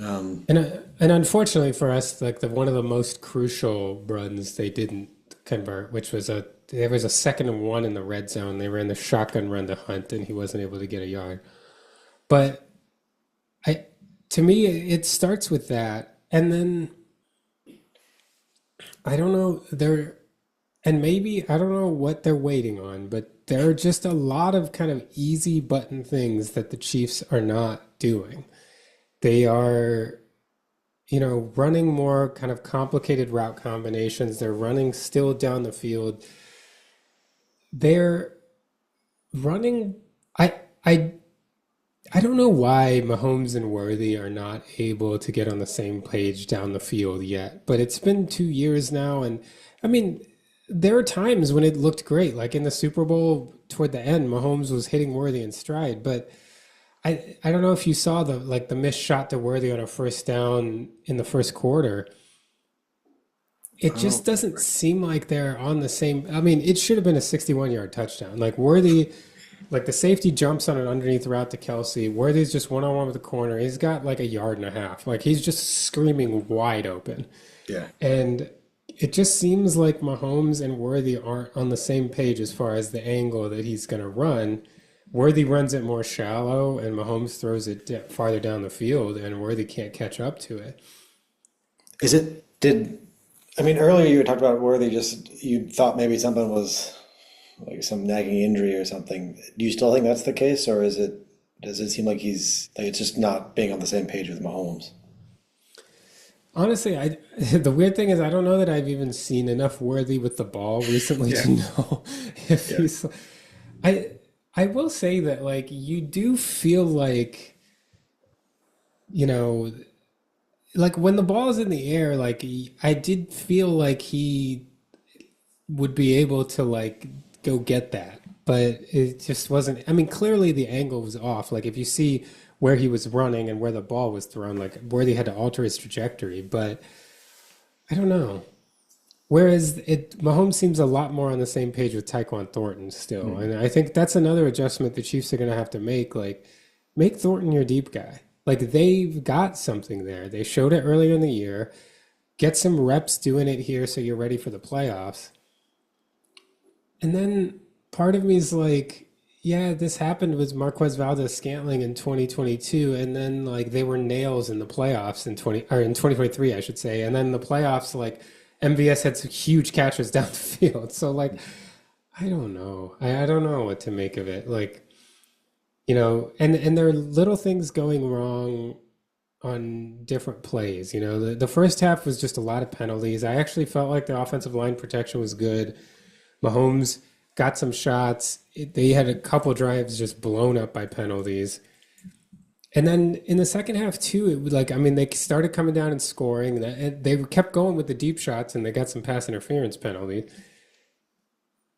And unfortunately for us, like one of the most crucial runs they didn't convert, which was there was a 2nd and 1 in the red zone. They ran the shotgun run to Hunt, and he wasn't able to get a yard. But to me, it starts with that, and then I don't know and maybe I don't know what they're waiting on, but there are just a lot of kind of easy button things that the Chiefs are not doing. They are, running more kind of complicated route combinations. They're running still down the field. They're running. I I don't know why Mahomes and Worthy are not able to get on the same page down the field yet, but it's been 2 years now, and I mean, there are times when it looked great, like in the Super Bowl toward the end, Mahomes was hitting Worthy in stride, but I don't know if you saw the missed shot to Worthy on a first down in the first quarter. It I just don't doesn't remember. seem like they're on the same. I mean, it should have been a 61-yard touchdown. Like Worthy, like the safety jumps on an underneath route to Kelsey. Worthy's just one-on-one with the corner. He's got like a yard and a half. Like he's just screaming wide open. Yeah. And it just seems like Mahomes and Worthy aren't on the same page as far as the angle that he's going to run. Worthy runs it more shallow, and Mahomes throws it farther down the field, and Worthy can't catch up to it. Is it, did, I mean, earlier you talked about Worthy, just, you thought maybe something was like some nagging injury or something. Do you still think that's the case, or does it seem like it's just not being on the same page with Mahomes? Honestly, the weird thing is I don't know that I've even seen enough Worthy with the ball recently Yeah. to know if Yeah. he's. I I will say that like you do feel like you know like when the ball is in the air, like I did feel like he would be able to like go get that, but it just wasn't. I mean, clearly the angle was off. Like if you see where he was running and where the ball was thrown, like Worthy had to alter his trajectory, but I don't know. Whereas Mahomes seems a lot more on the same page with Tyquan Thornton still, Mm. and I think that's another adjustment the Chiefs are going to have to make. Like, make Thornton your deep guy. Like they've got something there. They showed it earlier in the year. Get some reps doing it here so you're ready for the playoffs. And then part of me is like, yeah, this happened with Marquez Valdez-Scantling in 2022, and then like they were nails in the playoffs in 2023, I should say, and then the playoffs, like MVS had some huge catches down the field. So like, I don't know, I don't know what to make of it. Like, and there are little things going wrong on different plays. The first half was just a lot of penalties. I actually felt like the offensive line protection was good. Mahomes got some shots. They had a couple drives just blown up by penalties. And then in the second half too, it was like, I mean, they started coming down and scoring. And they kept going with the deep shots, and they got some pass interference penalties.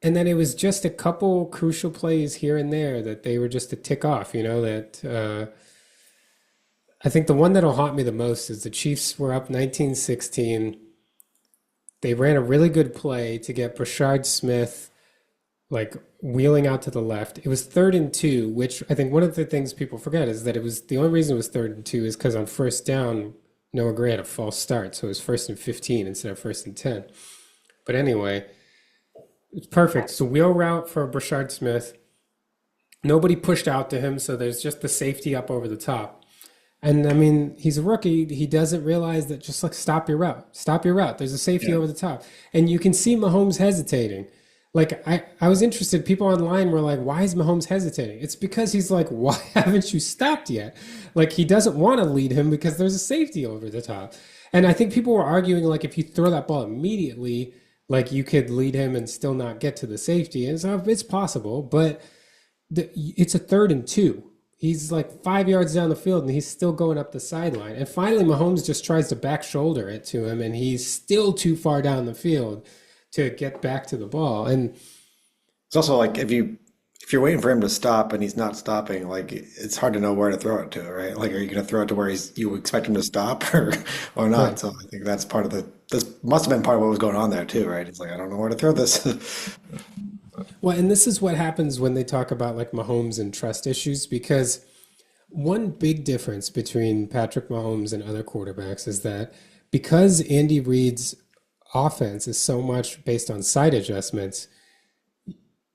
And then it was just a couple crucial plays here and there that they were just to tick off, I think the one that'll haunt me the most is the Chiefs were up 19-16. They ran a really good play to get Brashard Smith like wheeling out to the left. It was 3rd and 2, which I think one of the things people forget is that it was the only reason it was 3rd and 2 is because on first down, Noah Gray had a false start. So it was 1st and 15 instead of 1st and 10. But anyway, it's perfect. So wheel route for Brashard Smith. Nobody pushed out to him, so there's just the safety up over the top. And I mean, he's a rookie. He doesn't realize that just like stop your route. Stop your route. There's a safety over the top. And you can see Mahomes hesitating. Like I was interested. People online were like, why is Mahomes hesitating? It's because he's like, why haven't you stopped yet? Like he doesn't want to lead him because there's a safety over the top. And I think people were arguing like if you throw that ball immediately, like you could lead him and still not get to the safety. And so it's possible, but it's a 3rd and 2. He's like 5 yards down the field and he's still going up the sideline. And finally, Mahomes just tries to back shoulder it to him, and he's still too far down the field to get back to the ball. And It's also like if you're waiting for him to stop and he's not stopping, like it's hard to know where to throw it to, right? Like, are you going to throw it to where you expect him to stop or right. not? So I think that's part of this must have been part of what was going on there too, right? It's like, I don't know where to throw this. Well, and this is what happens when they talk about like Mahomes and trust issues, because one big difference between Patrick Mahomes and other quarterbacks is that because Andy Reid's offense is so much based on side adjustments,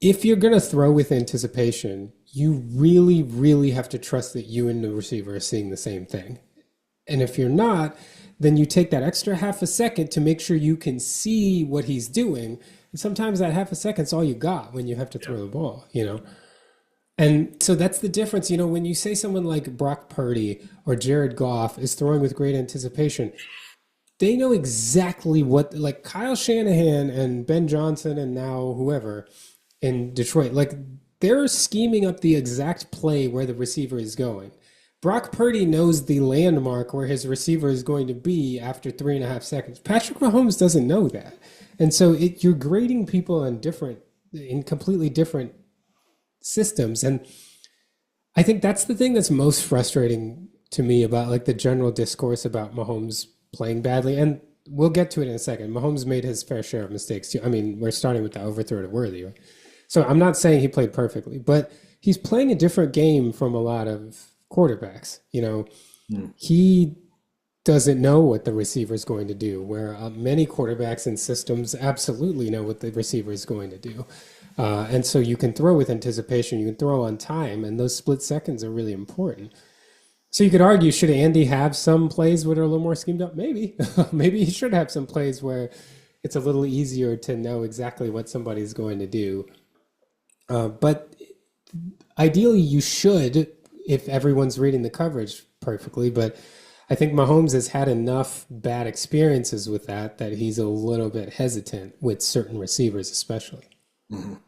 if you're going to throw with anticipation, you really, really have to trust that you and the receiver are seeing the same thing. And if you're not, then you take that extra half a second to make sure you can see what he's doing. And sometimes that half a second's all you got when you have to throw the ball, And so that's the difference, when you say someone like Brock Purdy or Jared Goff is throwing with great anticipation, they know exactly what, like Kyle Shanahan and Ben Johnson and now whoever in Detroit, like they're scheming up the exact play where the receiver is going. Brock Purdy knows the landmark where his receiver is going to be after 3.5 seconds. Patrick Mahomes doesn't know that. And so you're grading people in completely different systems. And I think that's the thing that's most frustrating to me about like the general discourse about Mahomes playing badly. And we'll get to it in a second. Mahomes made his fair share of mistakes too. I mean, we're starting with the overthrow to Worthy, right? So I'm not saying he played perfectly, but he's playing a different game from a lot of quarterbacks. He doesn't know what the receiver is going to do, where many quarterbacks in systems absolutely know what the receiver is going to do. And so you can throw with anticipation, you can throw on time, and those split seconds are really important. So you could argue, should Andy have some plays that are a little more schemed up? Maybe. Maybe he should have some plays where it's a little easier to know exactly what somebody's going to do. But ideally, you should, if everyone's reading the coverage perfectly. But I think Mahomes has had enough bad experiences with that he's a little bit hesitant with certain receivers, especially. Mhm.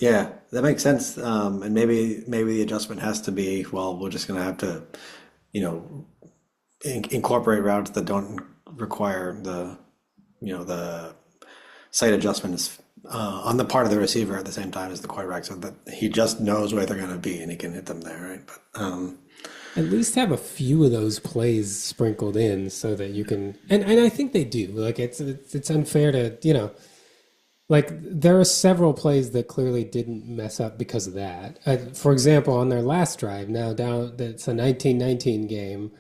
Yeah, that makes sense. And maybe the adjustment has to be, well, we're just going to have to, incorporate routes that don't require the sight adjustments on the part of the receiver at the same time as the quarterback, so that he just knows where they're going to be and he can hit them there, right? But at least have a few of those plays sprinkled in so that you can, and I think they do. Like it's unfair to, like there are several plays that clearly didn't mess up because of that. For example, on their last drive, now down, it's a 19-19 game,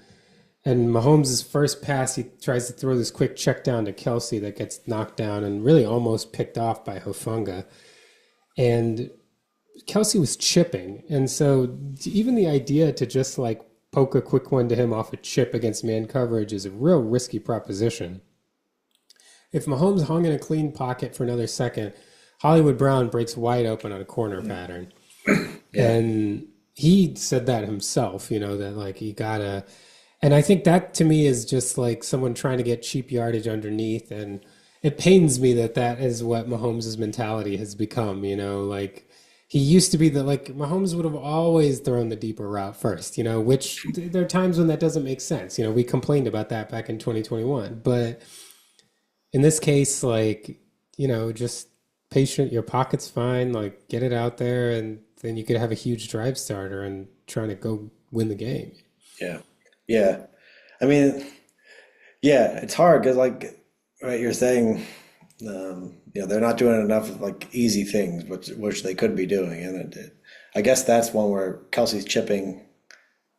And Mahomes' first pass, he tries to throw this quick check down to Kelsey that gets knocked down and really almost picked off by Hufanga. And Kelsey was chipping. And so even the idea to just like poke a quick one to him off a chip against man coverage is a real risky proposition. If Mahomes hung in a clean pocket for another second, Hollywood Brown breaks wide open on a corner pattern. Yeah. And he said that himself, that like he gotta, and I think that to me is just like someone trying to get cheap yardage underneath. And it pains me that that is what Mahomes' mentality has become, like he used to be like Mahomes would have always thrown the deeper route first, which there are times when that doesn't make sense. We complained about that back in 2021, but in this case, like, just patient, your pocket's fine, like get it out there and then you could have a huge drive starter and trying to go win the game. Yeah. Yeah. I mean, yeah, it's hard because like, right, you're saying, they're not doing enough of like easy things, which they could be doing. And I guess that's one where Kelsey's chipping,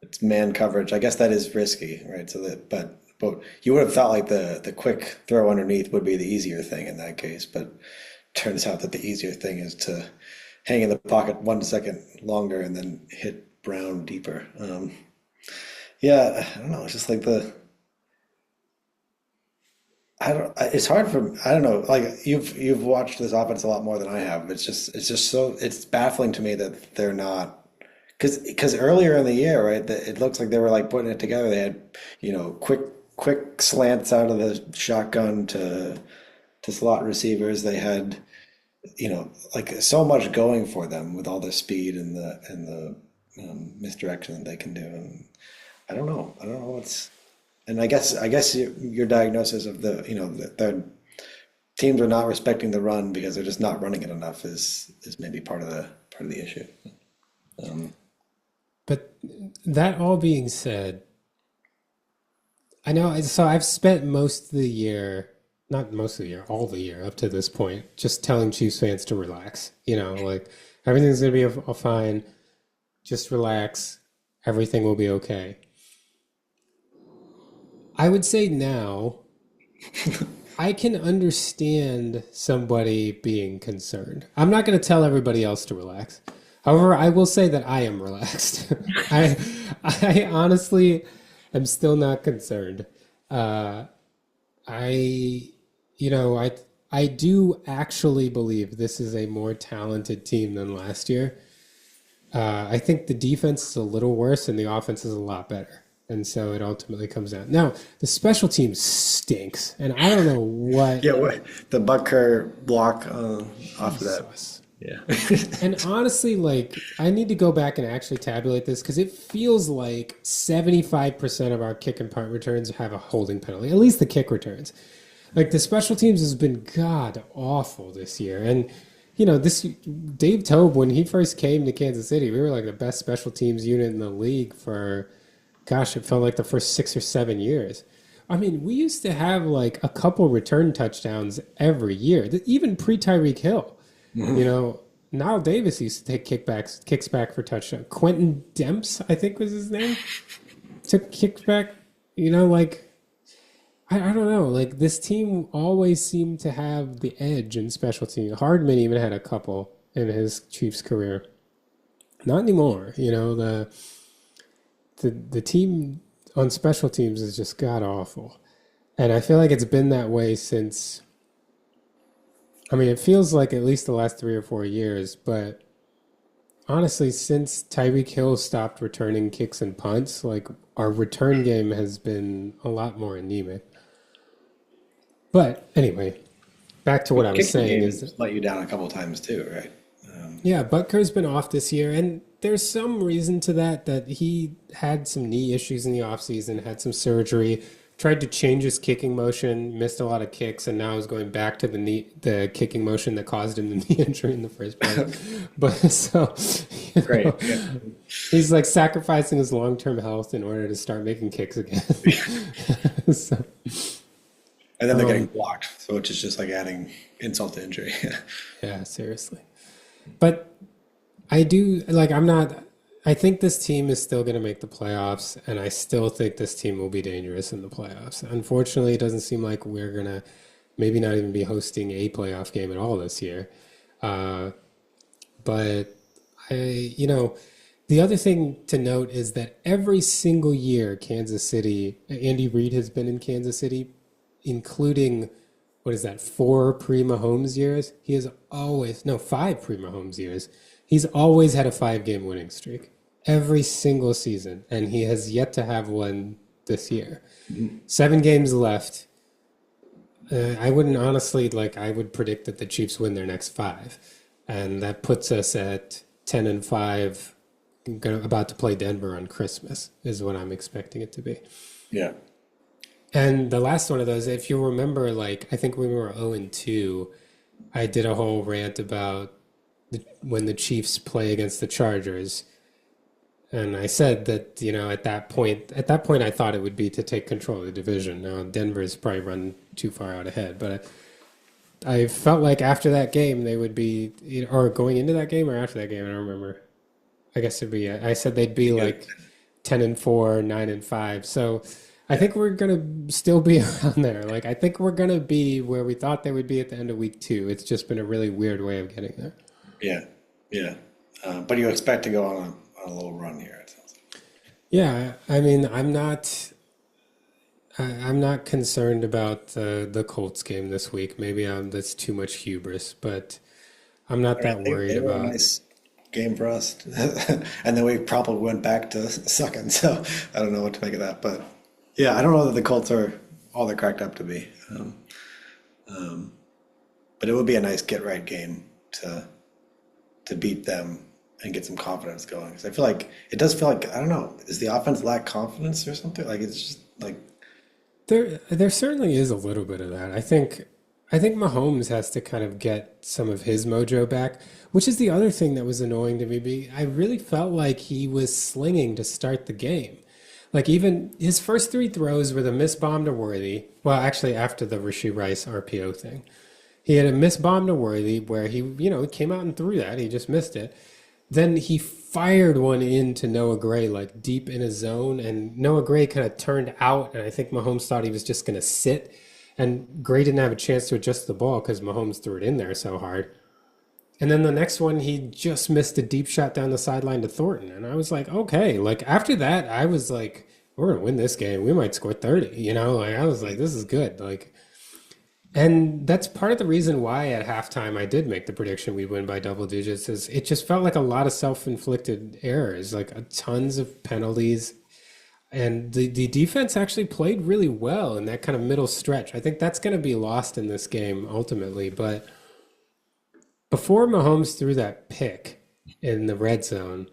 it's man coverage. I guess that is risky, right? So that, but you would have thought like the quick throw underneath would be the easier thing in that case. But turns out that the easier thing is to hang in the pocket 1 second longer and then hit Brown deeper. Yeah, I don't know. It's just like it's hard for, I don't know. Like you've watched this offense a lot more than I have. It's just so, it's baffling to me that they're not, because earlier in the year, right, it looks like they were like putting it together. They had, quick slants out of the shotgun to slot receivers. They had, like so much going for them with all the speed and the misdirection that they can do. And I don't know what's, and I guess your diagnosis of the teams are not respecting the run because they're just not running it enough is maybe part of the issue. But that all being said, I know, so I've spent most of the year, not most of the year, all the year up to this point, just telling Chiefs fans to relax. Like everything's going to be fine. Just relax. Everything will be okay. I would say now, I can understand somebody being concerned. I'm not going to tell everybody else to relax. However, I will say that I am relaxed. I honestly am still not concerned. I do actually believe this is a more talented team than last year. I think the defense is a little worse and the offense is a lot better. And so it ultimately comes down. Now, the special team stinks. And I don't know what. Yeah, the Butker block off of that. Yeah. And honestly, like, I need to go back and actually tabulate this because it feels like 75% of our kick and punt returns have a holding penalty, at least the kick returns. Like, the special teams has been god awful this year. And, this Dave Tobe, when he first came to Kansas City, we were like the best special teams unit in the league for, gosh, it felt like the first 6 or 7 years. I mean, we used to have like a couple return touchdowns every year, even pre-Tyreek Hill. Niall Davis used to take kicks back for touchdown. Quentin Demps, I think was his name, took kicks back. Like, I don't know. Like, this team always seemed to have the edge in special teams. Hardman even had a couple in his Chiefs career. Not anymore. The team on special teams is just god awful. And I feel like it's been that way since, it feels like at least the last 3 or 4 years, but honestly, since Tyreek Hill stopped returning kicks and punts, like our return game has been a lot more anemic. But anyway, back to what I was saying is let you down a couple times too, right? Yeah, Butker's been off this year, and there's some reason to that he had some knee issues in the offseason, had some surgery, tried to change his kicking motion, missed a lot of kicks, and now is going back to the kicking motion that caused him the knee injury in the first place. But so, great. Yeah. He's like sacrificing his long-term health in order to start making kicks again. So, and then they're getting blocked, so which is just like adding insult to injury. Yeah, seriously. But I do, like, I'm not, I think this team is still going to make the playoffs, and I still think this team will be dangerous in the playoffs. Unfortunately, it doesn't seem like we're going to maybe not even be hosting a playoff game at all this year. Uh, but the other thing to note is that every single year, Kansas City, Andy Reid has been in Kansas City, including, what is that, four pre-Mahomes years? He has always, no, five pre-Mahomes years. He's always had a 5 game winning streak every single season, and he has yet to have one this year. 7 games left. I wouldn't honestly, I would predict that the Chiefs win their next five. And that puts us at 10-5, about to play Denver on Christmas, is what I'm expecting it to be. Yeah. And the last one of those, if you remember, I think when we were 0-2, I did a whole rant about when the Chiefs play against the Chargers. And I said that, at that point, I thought it would be to take control of the division. Now, Denver's probably run too far out ahead, but I felt like after that game, they would be, or going into that game or after that game, I don't remember. I guess it'd be, I said they'd be 10-4, 9-5. So I think we're going to still be around there. I think we're going to be where we thought they would be at the end of week 2. It's just been a really weird way of getting there. Yeah. Yeah. But you expect to go on a little run here, it sounds like. Yeah. I mean, I'm not concerned about the Colts game this week. Maybe that's too much hubris, but I'm not that worried They were a about. nice game for us. And then we probably went back to sucking. So I don't know what to make of that. But yeah, I don't know that the Colts are all they're cracked up to be. But it would be a nice get right game to beat them and get some confidence going. Because I feel like it does feel like, I don't know, is the offense lack confidence or something? It's just There certainly is a little bit of that. I think Mahomes has to kind of get some of his mojo back, which is the other thing that was annoying to me. I really felt like he was slinging to start the game. Even his first 3 throws were the miss bomb to Worthy. Well, actually, after the Rashee Rice RPO thing, he had a miss bomb to Worthy where he came out and threw that. He just missed it. Then he fired one into Noah Gray, deep in his zone, and Noah Gray kind of turned out, and I think Mahomes thought he was just going to sit, and Gray didn't have a chance to adjust the ball because Mahomes threw it in there so hard. And then the next one, he just missed a deep shot down the sideline to Thornton, and I was like, okay. After that, I was like, we're going to win this game. We might score 30, I was like, this is good. And that's part of the reason why at halftime I did make the prediction we'd win by double digits. Is it just felt like a lot of self-inflicted errors, tons of penalties. And the defense actually played really well in that kind of middle stretch. I think that's going to be lost in this game ultimately. But before Mahomes threw that pick in the red zone,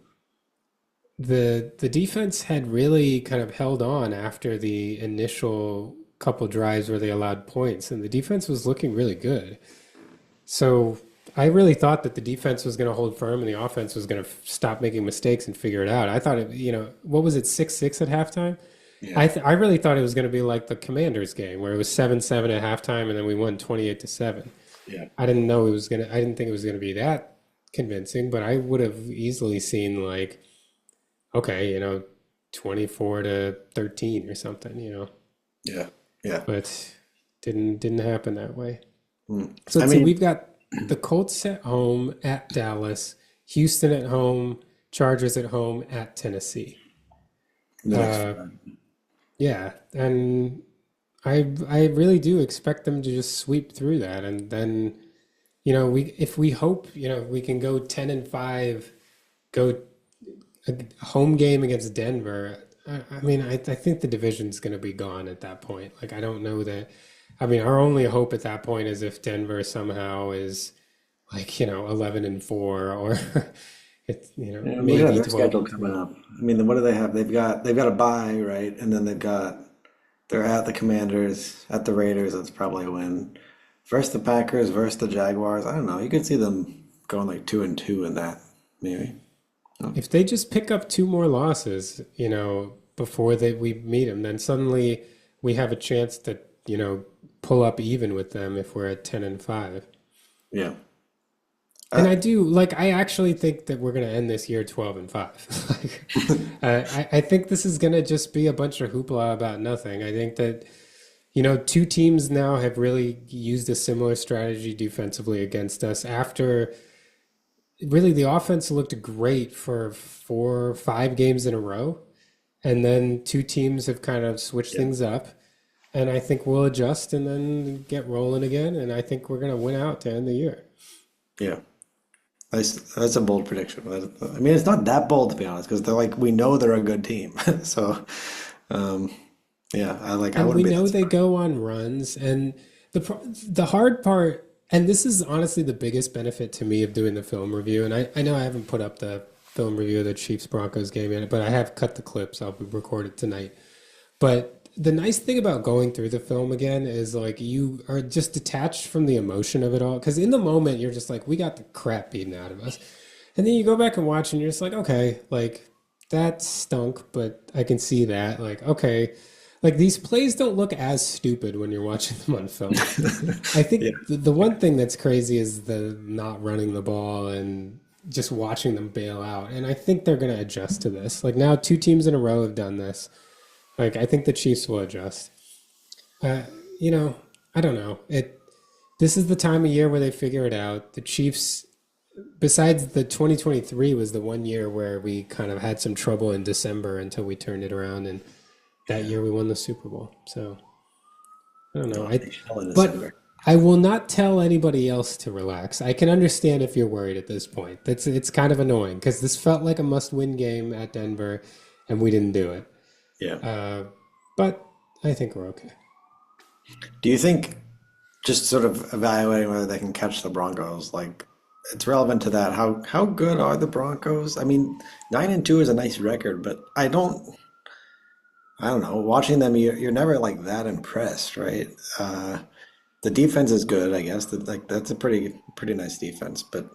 the defense had really kind of held on after the initial couple drives where they allowed points, and the defense was looking really good. So I really thought that the defense was going to hold firm and the offense was going to stop making mistakes and figure it out. I thought what was it, 6-6 at halftime? Yeah. I really thought it was going to be like the Commanders game where it was 7-7 at halftime and then we won 28-7. Yeah. I didn't think it was going to be that convincing, but I would have easily seen 24-13 or something, Yeah. Yeah. But didn't happen that way. Mm. So let's see, we've got the Colts at home at Dallas, Houston at home, Chargers at home at Tennessee. Yeah, and I really do expect them to just sweep through that, and then if we hope we can go 10-5, go a home game against Denver. I think the division's going to be gone at that point. I don't know that. Our only hope at that point is if Denver somehow is 11-4 or it's maybe their 12. schedule coming up. What do they have? They've got a bye, right? And then they're at the Commanders, at the Raiders. That's probably a win. Versus the Packers, versus the Jaguars. I don't know. You could see them going 2-2 in that, maybe. If they just pick up 2 more losses, before we meet them, then suddenly we have a chance to, pull up even with them if we're at 10-5. Yeah. And Uh, I do like. I actually think that we're going to end this year 12-5. Like, I think this is going to just be a bunch of hoopla about nothing. I think that two teams now have really used a similar strategy defensively against us. After really the offense looked great for 4 or 5 games in a row, and then two teams have kind of switched yeah, things up. And I think we'll adjust and then get rolling again. And I think we're going to win out to end the year. yeah. That's a bold prediction. I mean, it's not that bold to be honest, because they're like we know they're a good team. So, um, yeah, I And wouldn't we be that know they surprised. go on runs. And the hard part, and this is honestly the biggest benefit to me of doing the film review. And I know I haven't put up the film review of the Chiefs Broncos game yet, but I have cut the clips. I'll record it tonight. But the nice thing about going through the film again is like you are just detached from the emotion of it all. Because in the moment, you're just like, we got the crap beaten out of us. And then you go back and watch and you're just like, okay, like that stunk, but I can see that. Like, okay, like these plays don't look as stupid when you're watching them on film. I Yeah, think the one thing that's crazy is the not running the ball and just watching them bail out. And I think they're going to adjust to this. Like now, 2 teams in a row have done this. Like I think the Chiefs will adjust. Uh, you know, I don't know. This is the time of year where they figure it out. The Chiefs, besides the 2023 was the one year where we kind of had some trouble in December until we turned it around, and that yeah. year we won the Super Bowl. So I don't know. Well, they shall in But December. I will not tell anybody else to relax. I can understand if you're worried at this point. It's kind of annoying because this felt like a must-win game at Denver, and we didn't do it. Yeah. Uh, but I think we're okay. Do you think just sort of evaluating whether they can catch the Broncos, like it's relevant to that? How good are the Broncos? I mean, 9-2 is a nice record, but I don't know. Watching them, you're never like that impressed, right? The defense is good, I guess. Like that's a pretty nice defense, but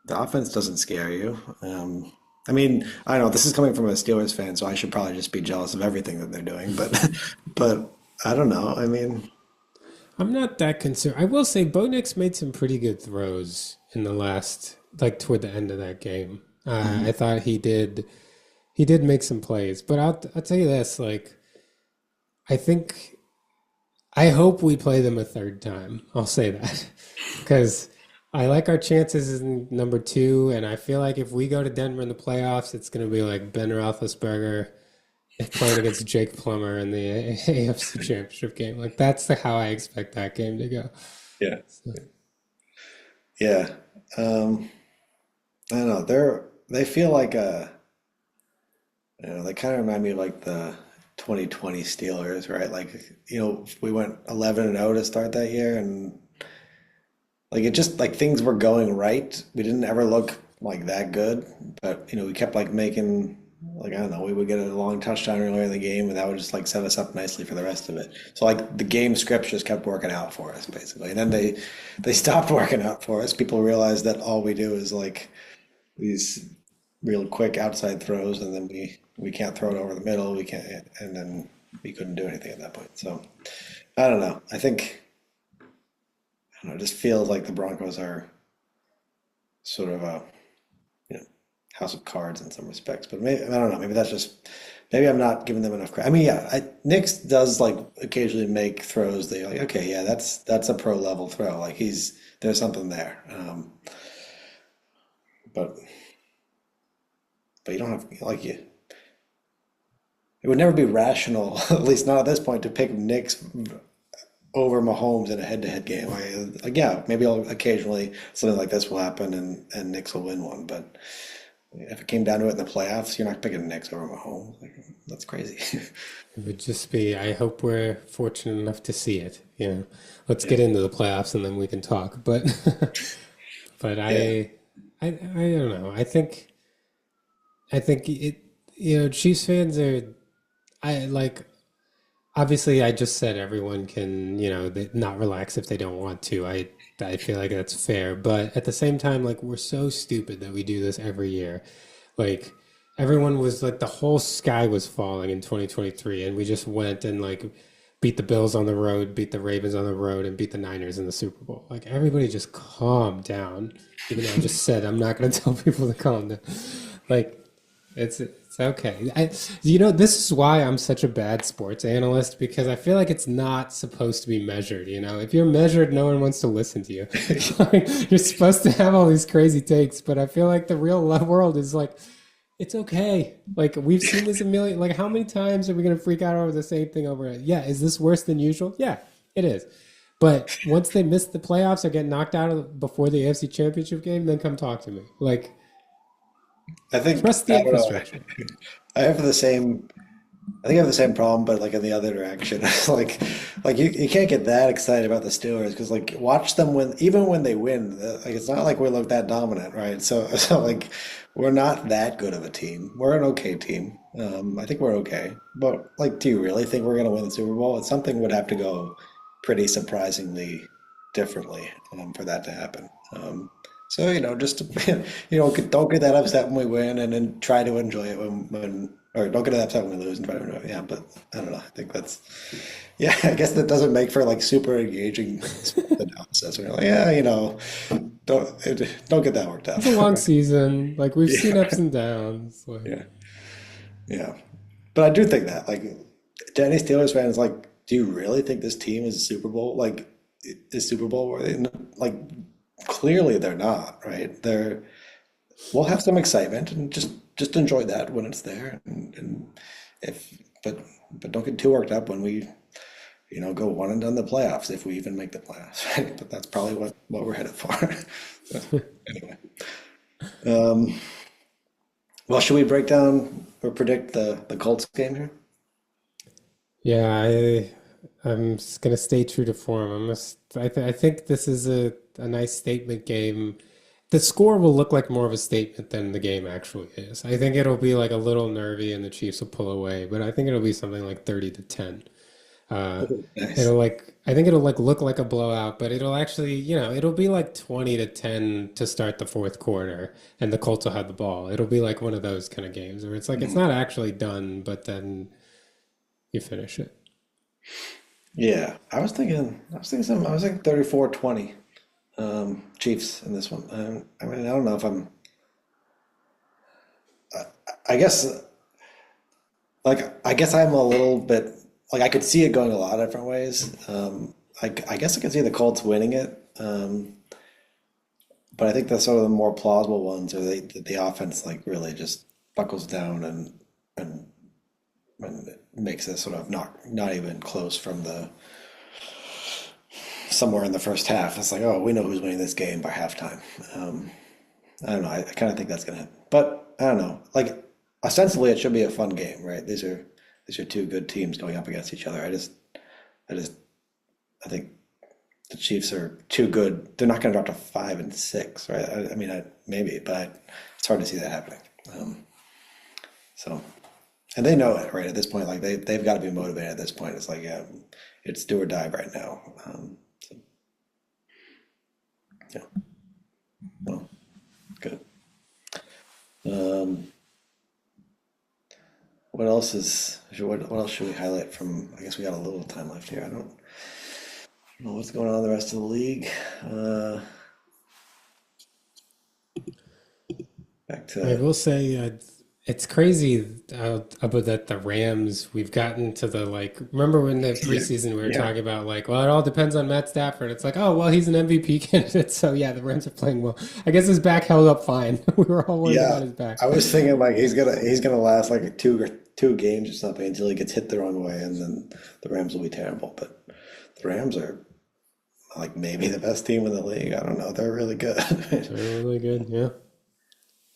the offense doesn't scare you. I mean, I don't know. This is coming from a Steelers fan, so I should probably just be jealous of everything that they're doing. But but I don't know. I mean, I'm not that concerned. I will say Bo Nix made some pretty good throws in the last, like toward the end of that game. I mhm. thought he did make some plays, but I'll tell you this, like I think I hope we play them a third time. I'll say that because I like our chances in number 2, and I feel like if we go to Denver in the playoffs, it's going to be like Ben Roethlisberger playing against Jake Plummer in the AFC Championship game. Like how I expect that game to go. Yeah. So, Yeah. Um, I don't know. They feel like they kind of remind me of like the 2020 Steelers, right? Like, we went 11-0 to start that year, and like it just like things were going right. We didn't ever look like that good, but we kept like making like I don't know, we would get a long touchdown earlier in the game, and that would just like set us up nicely for the rest of it. So like the game scripts just kept working out for us basically. And then they stopped working out for us. People realized that all we do is like these real quick outside throws, and then we can't throw it over the middle. We can't, and then we couldn't do anything at that point. So I don't know. I don't know. It just feels like the Broncos are sort of a house of cards in some respects. But maybe I don't know. Maybe that's just maybe I'm not giving them enough credit. I mean, yeah, Nick's does like occasionally make throws that you're like, okay, yeah, that's a pro level throw. Like there's something there. But you don't have like you. It would never be rational, at least not at this point, to pick Nick's over Mahomes in a head-to-head game. Yeah, maybe occasionally something like this will happen, and Knicks will win one. But if it came down to it in the playoffs, you're not picking Knicks over Mahomes. Like, that's crazy. it would just be, I hope we're fortunate enough to see it. Let's Yeah, get into the playoffs and then we can talk. But, but yeah, I don't know. I think it, Chiefs fans are, I like, obviously I just said everyone can, not relax if they don't want to. I feel like that's fair. But at the same time, like, we're so stupid that we do this every year. Like, everyone was like, the whole sky was falling in 2023, and we just went and like beat the Bills on the road, beat the Ravens on the road, and beat the Niners in the Super Bowl. Like everybody just calm down. Even though I just said I'm not going to tell people to calm down. Like it's okay. This is why I'm such a bad sports analyst because I feel like it's not supposed to be measured. If you're measured, no one wants to listen to you. Like, you're supposed to have all these crazy takes, but I feel like the real world is like, it's okay. Like we've seen this a million. Like how many times are we gonna freak out over the same thing over and yeah, is this worse than usual? Yeah, it is. But once they miss the playoffs or get knocked out before the AFC Championship game, then come talk to me. Like I think trust the I don't know. infrastructure. I have the same. I think I have the same problem, but like in the other direction. Like you can't get that excited about the Steelers because like watch them when even when they win, like it's not like we look that dominant, right? So like we're not that good of a team. We're an okay team. I think we're okay, but like, do you really think we're gonna win the Super Bowl? It's something would have to go pretty surprisingly differently for that to happen. So just don't get that upset when we win, and then try to enjoy it when or don't get that upset when we lose and try to enjoy it. Yeah, but I don't know. I think that's yeah. I guess that doesn't make for like super engaging analysis. We're like, yeah, don't get that worked out. It's a long season. Like we've seen ups and downs. Like Yeah, yeah. But I do think that like to any Steelers fans, like, do you really think this team is Super Bowl like is Super Bowl worthy? Like clearly they're not, right? We'll have some excitement and just enjoy that when it's there, and if but don't get too worked up when we go one and done the playoffs if we even make the playoffs, right? But that's probably what we're headed for. So, anyway, well, should we break down or predict the Colts game here? yeah, I'm just gonna stay true to form. I think this is a nice statement game. The score will look like more of a statement than the game actually is. I think it'll be like a little nervy and the Chiefs will pull away, but I think it'll be something like 30-10. Uh, Nice. I think it'll like look like a blowout, but it'll actually, it'll be like 20-10 to start the fourth quarter and the Colts will have the ball. It'll be like one of those kind of games where it's like it's not actually done, but then you finish it. Yeah, I was thinking 34-20 Chiefs in this one. I mean, I don't know if I guess I guess I'm a little bit like I could see it going a lot of different ways. I guess I could see the Colts winning it, but I think that's sort of the more plausible ones, or the offense like really just buckles down and and makes it sort of not even close from the somewhere in the first half. It's like, oh, we know who's winning this game by halftime. Um, I don't know. I kind of think that's gonna happen, but I don't know. Like ostensibly, it should be a fun game, right? These are two good teams going up against each other. I just I think the Chiefs are too good. They're not going to drop to 5-6, right? I mean, maybe, but it's hard to see that happening. Um, so, and they know it, right? At this point, like they've got to be motivated at this point. It's like, yeah, it's do or die right now. So, yeah, well, good. Um, what else should we highlight from? I guess we got a little time left here. I don't know what's going on in the rest of the league. Uh, back I to will say it's crazy about that the Rams. We've gotten to the like. Remember when the yeah, preseason we were yeah, talking about like, well, it all depends on Matt Stafford. It's like, oh, well, he's an MVP candidate, so yeah, the Rams are playing well. I guess his back held up fine. We were all worried yeah. about his back. I was thinking like he's gonna last like two games or something until he gets hit the wrong way, and then the Rams will be terrible. But the Rams are like maybe the best team in the league. I don't know. They're really good. They're really good. Yeah, it's.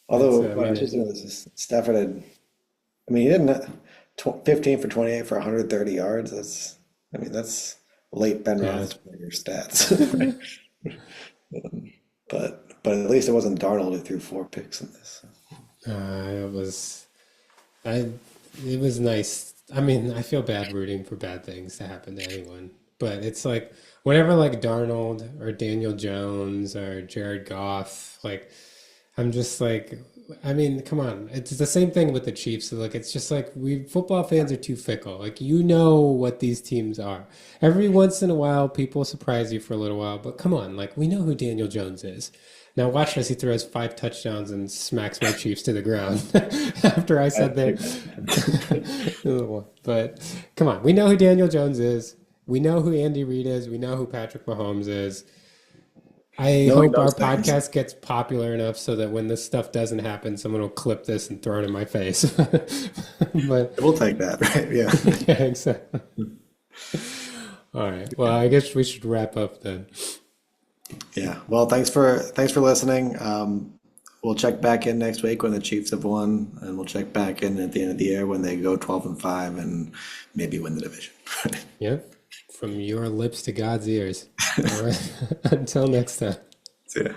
Although I what I mean, should say was this, Stafford had, I mean, he didn't 15 for 28 for 130 yards. I mean, that's late Ben yeah. Roethlisberger stats. But at least it wasn't Darnold who threw four picks in this. It was. I. It was nice. I mean, I feel bad rooting for bad things to happen to anyone, but it's like whenever like Darnold or Daniel Jones or Jared Goff, like. I'm just like, I mean, come on. It's the same thing with the Chiefs. So, like, it's just like we football fans are too fickle. Like, you know what these teams are. Every once in a while, people surprise you for a little while, but come on, like, we know who Daniel Jones is. Now watch as he throws 5 touchdowns and smacks my Chiefs to the ground after I said that. But come on, we know who Daniel Jones is. We know who Andy Reid is. We know who Patrick Mahomes is. I Knowing hope our those things. podcast gets popular enough so that when this stuff doesn't happen, someone will clip this and throw it in my face. But We'll take that, right? Yeah. yeah, exactly. All right. Well, I guess we should wrap up then. Yeah. Well, thanks for listening. We'll check back in next week when the Chiefs have won, and we'll check back in at the end of the year when they go 12-5 and maybe win the division. Yep. From your lips to God's ears. All right. Until next time. See ya.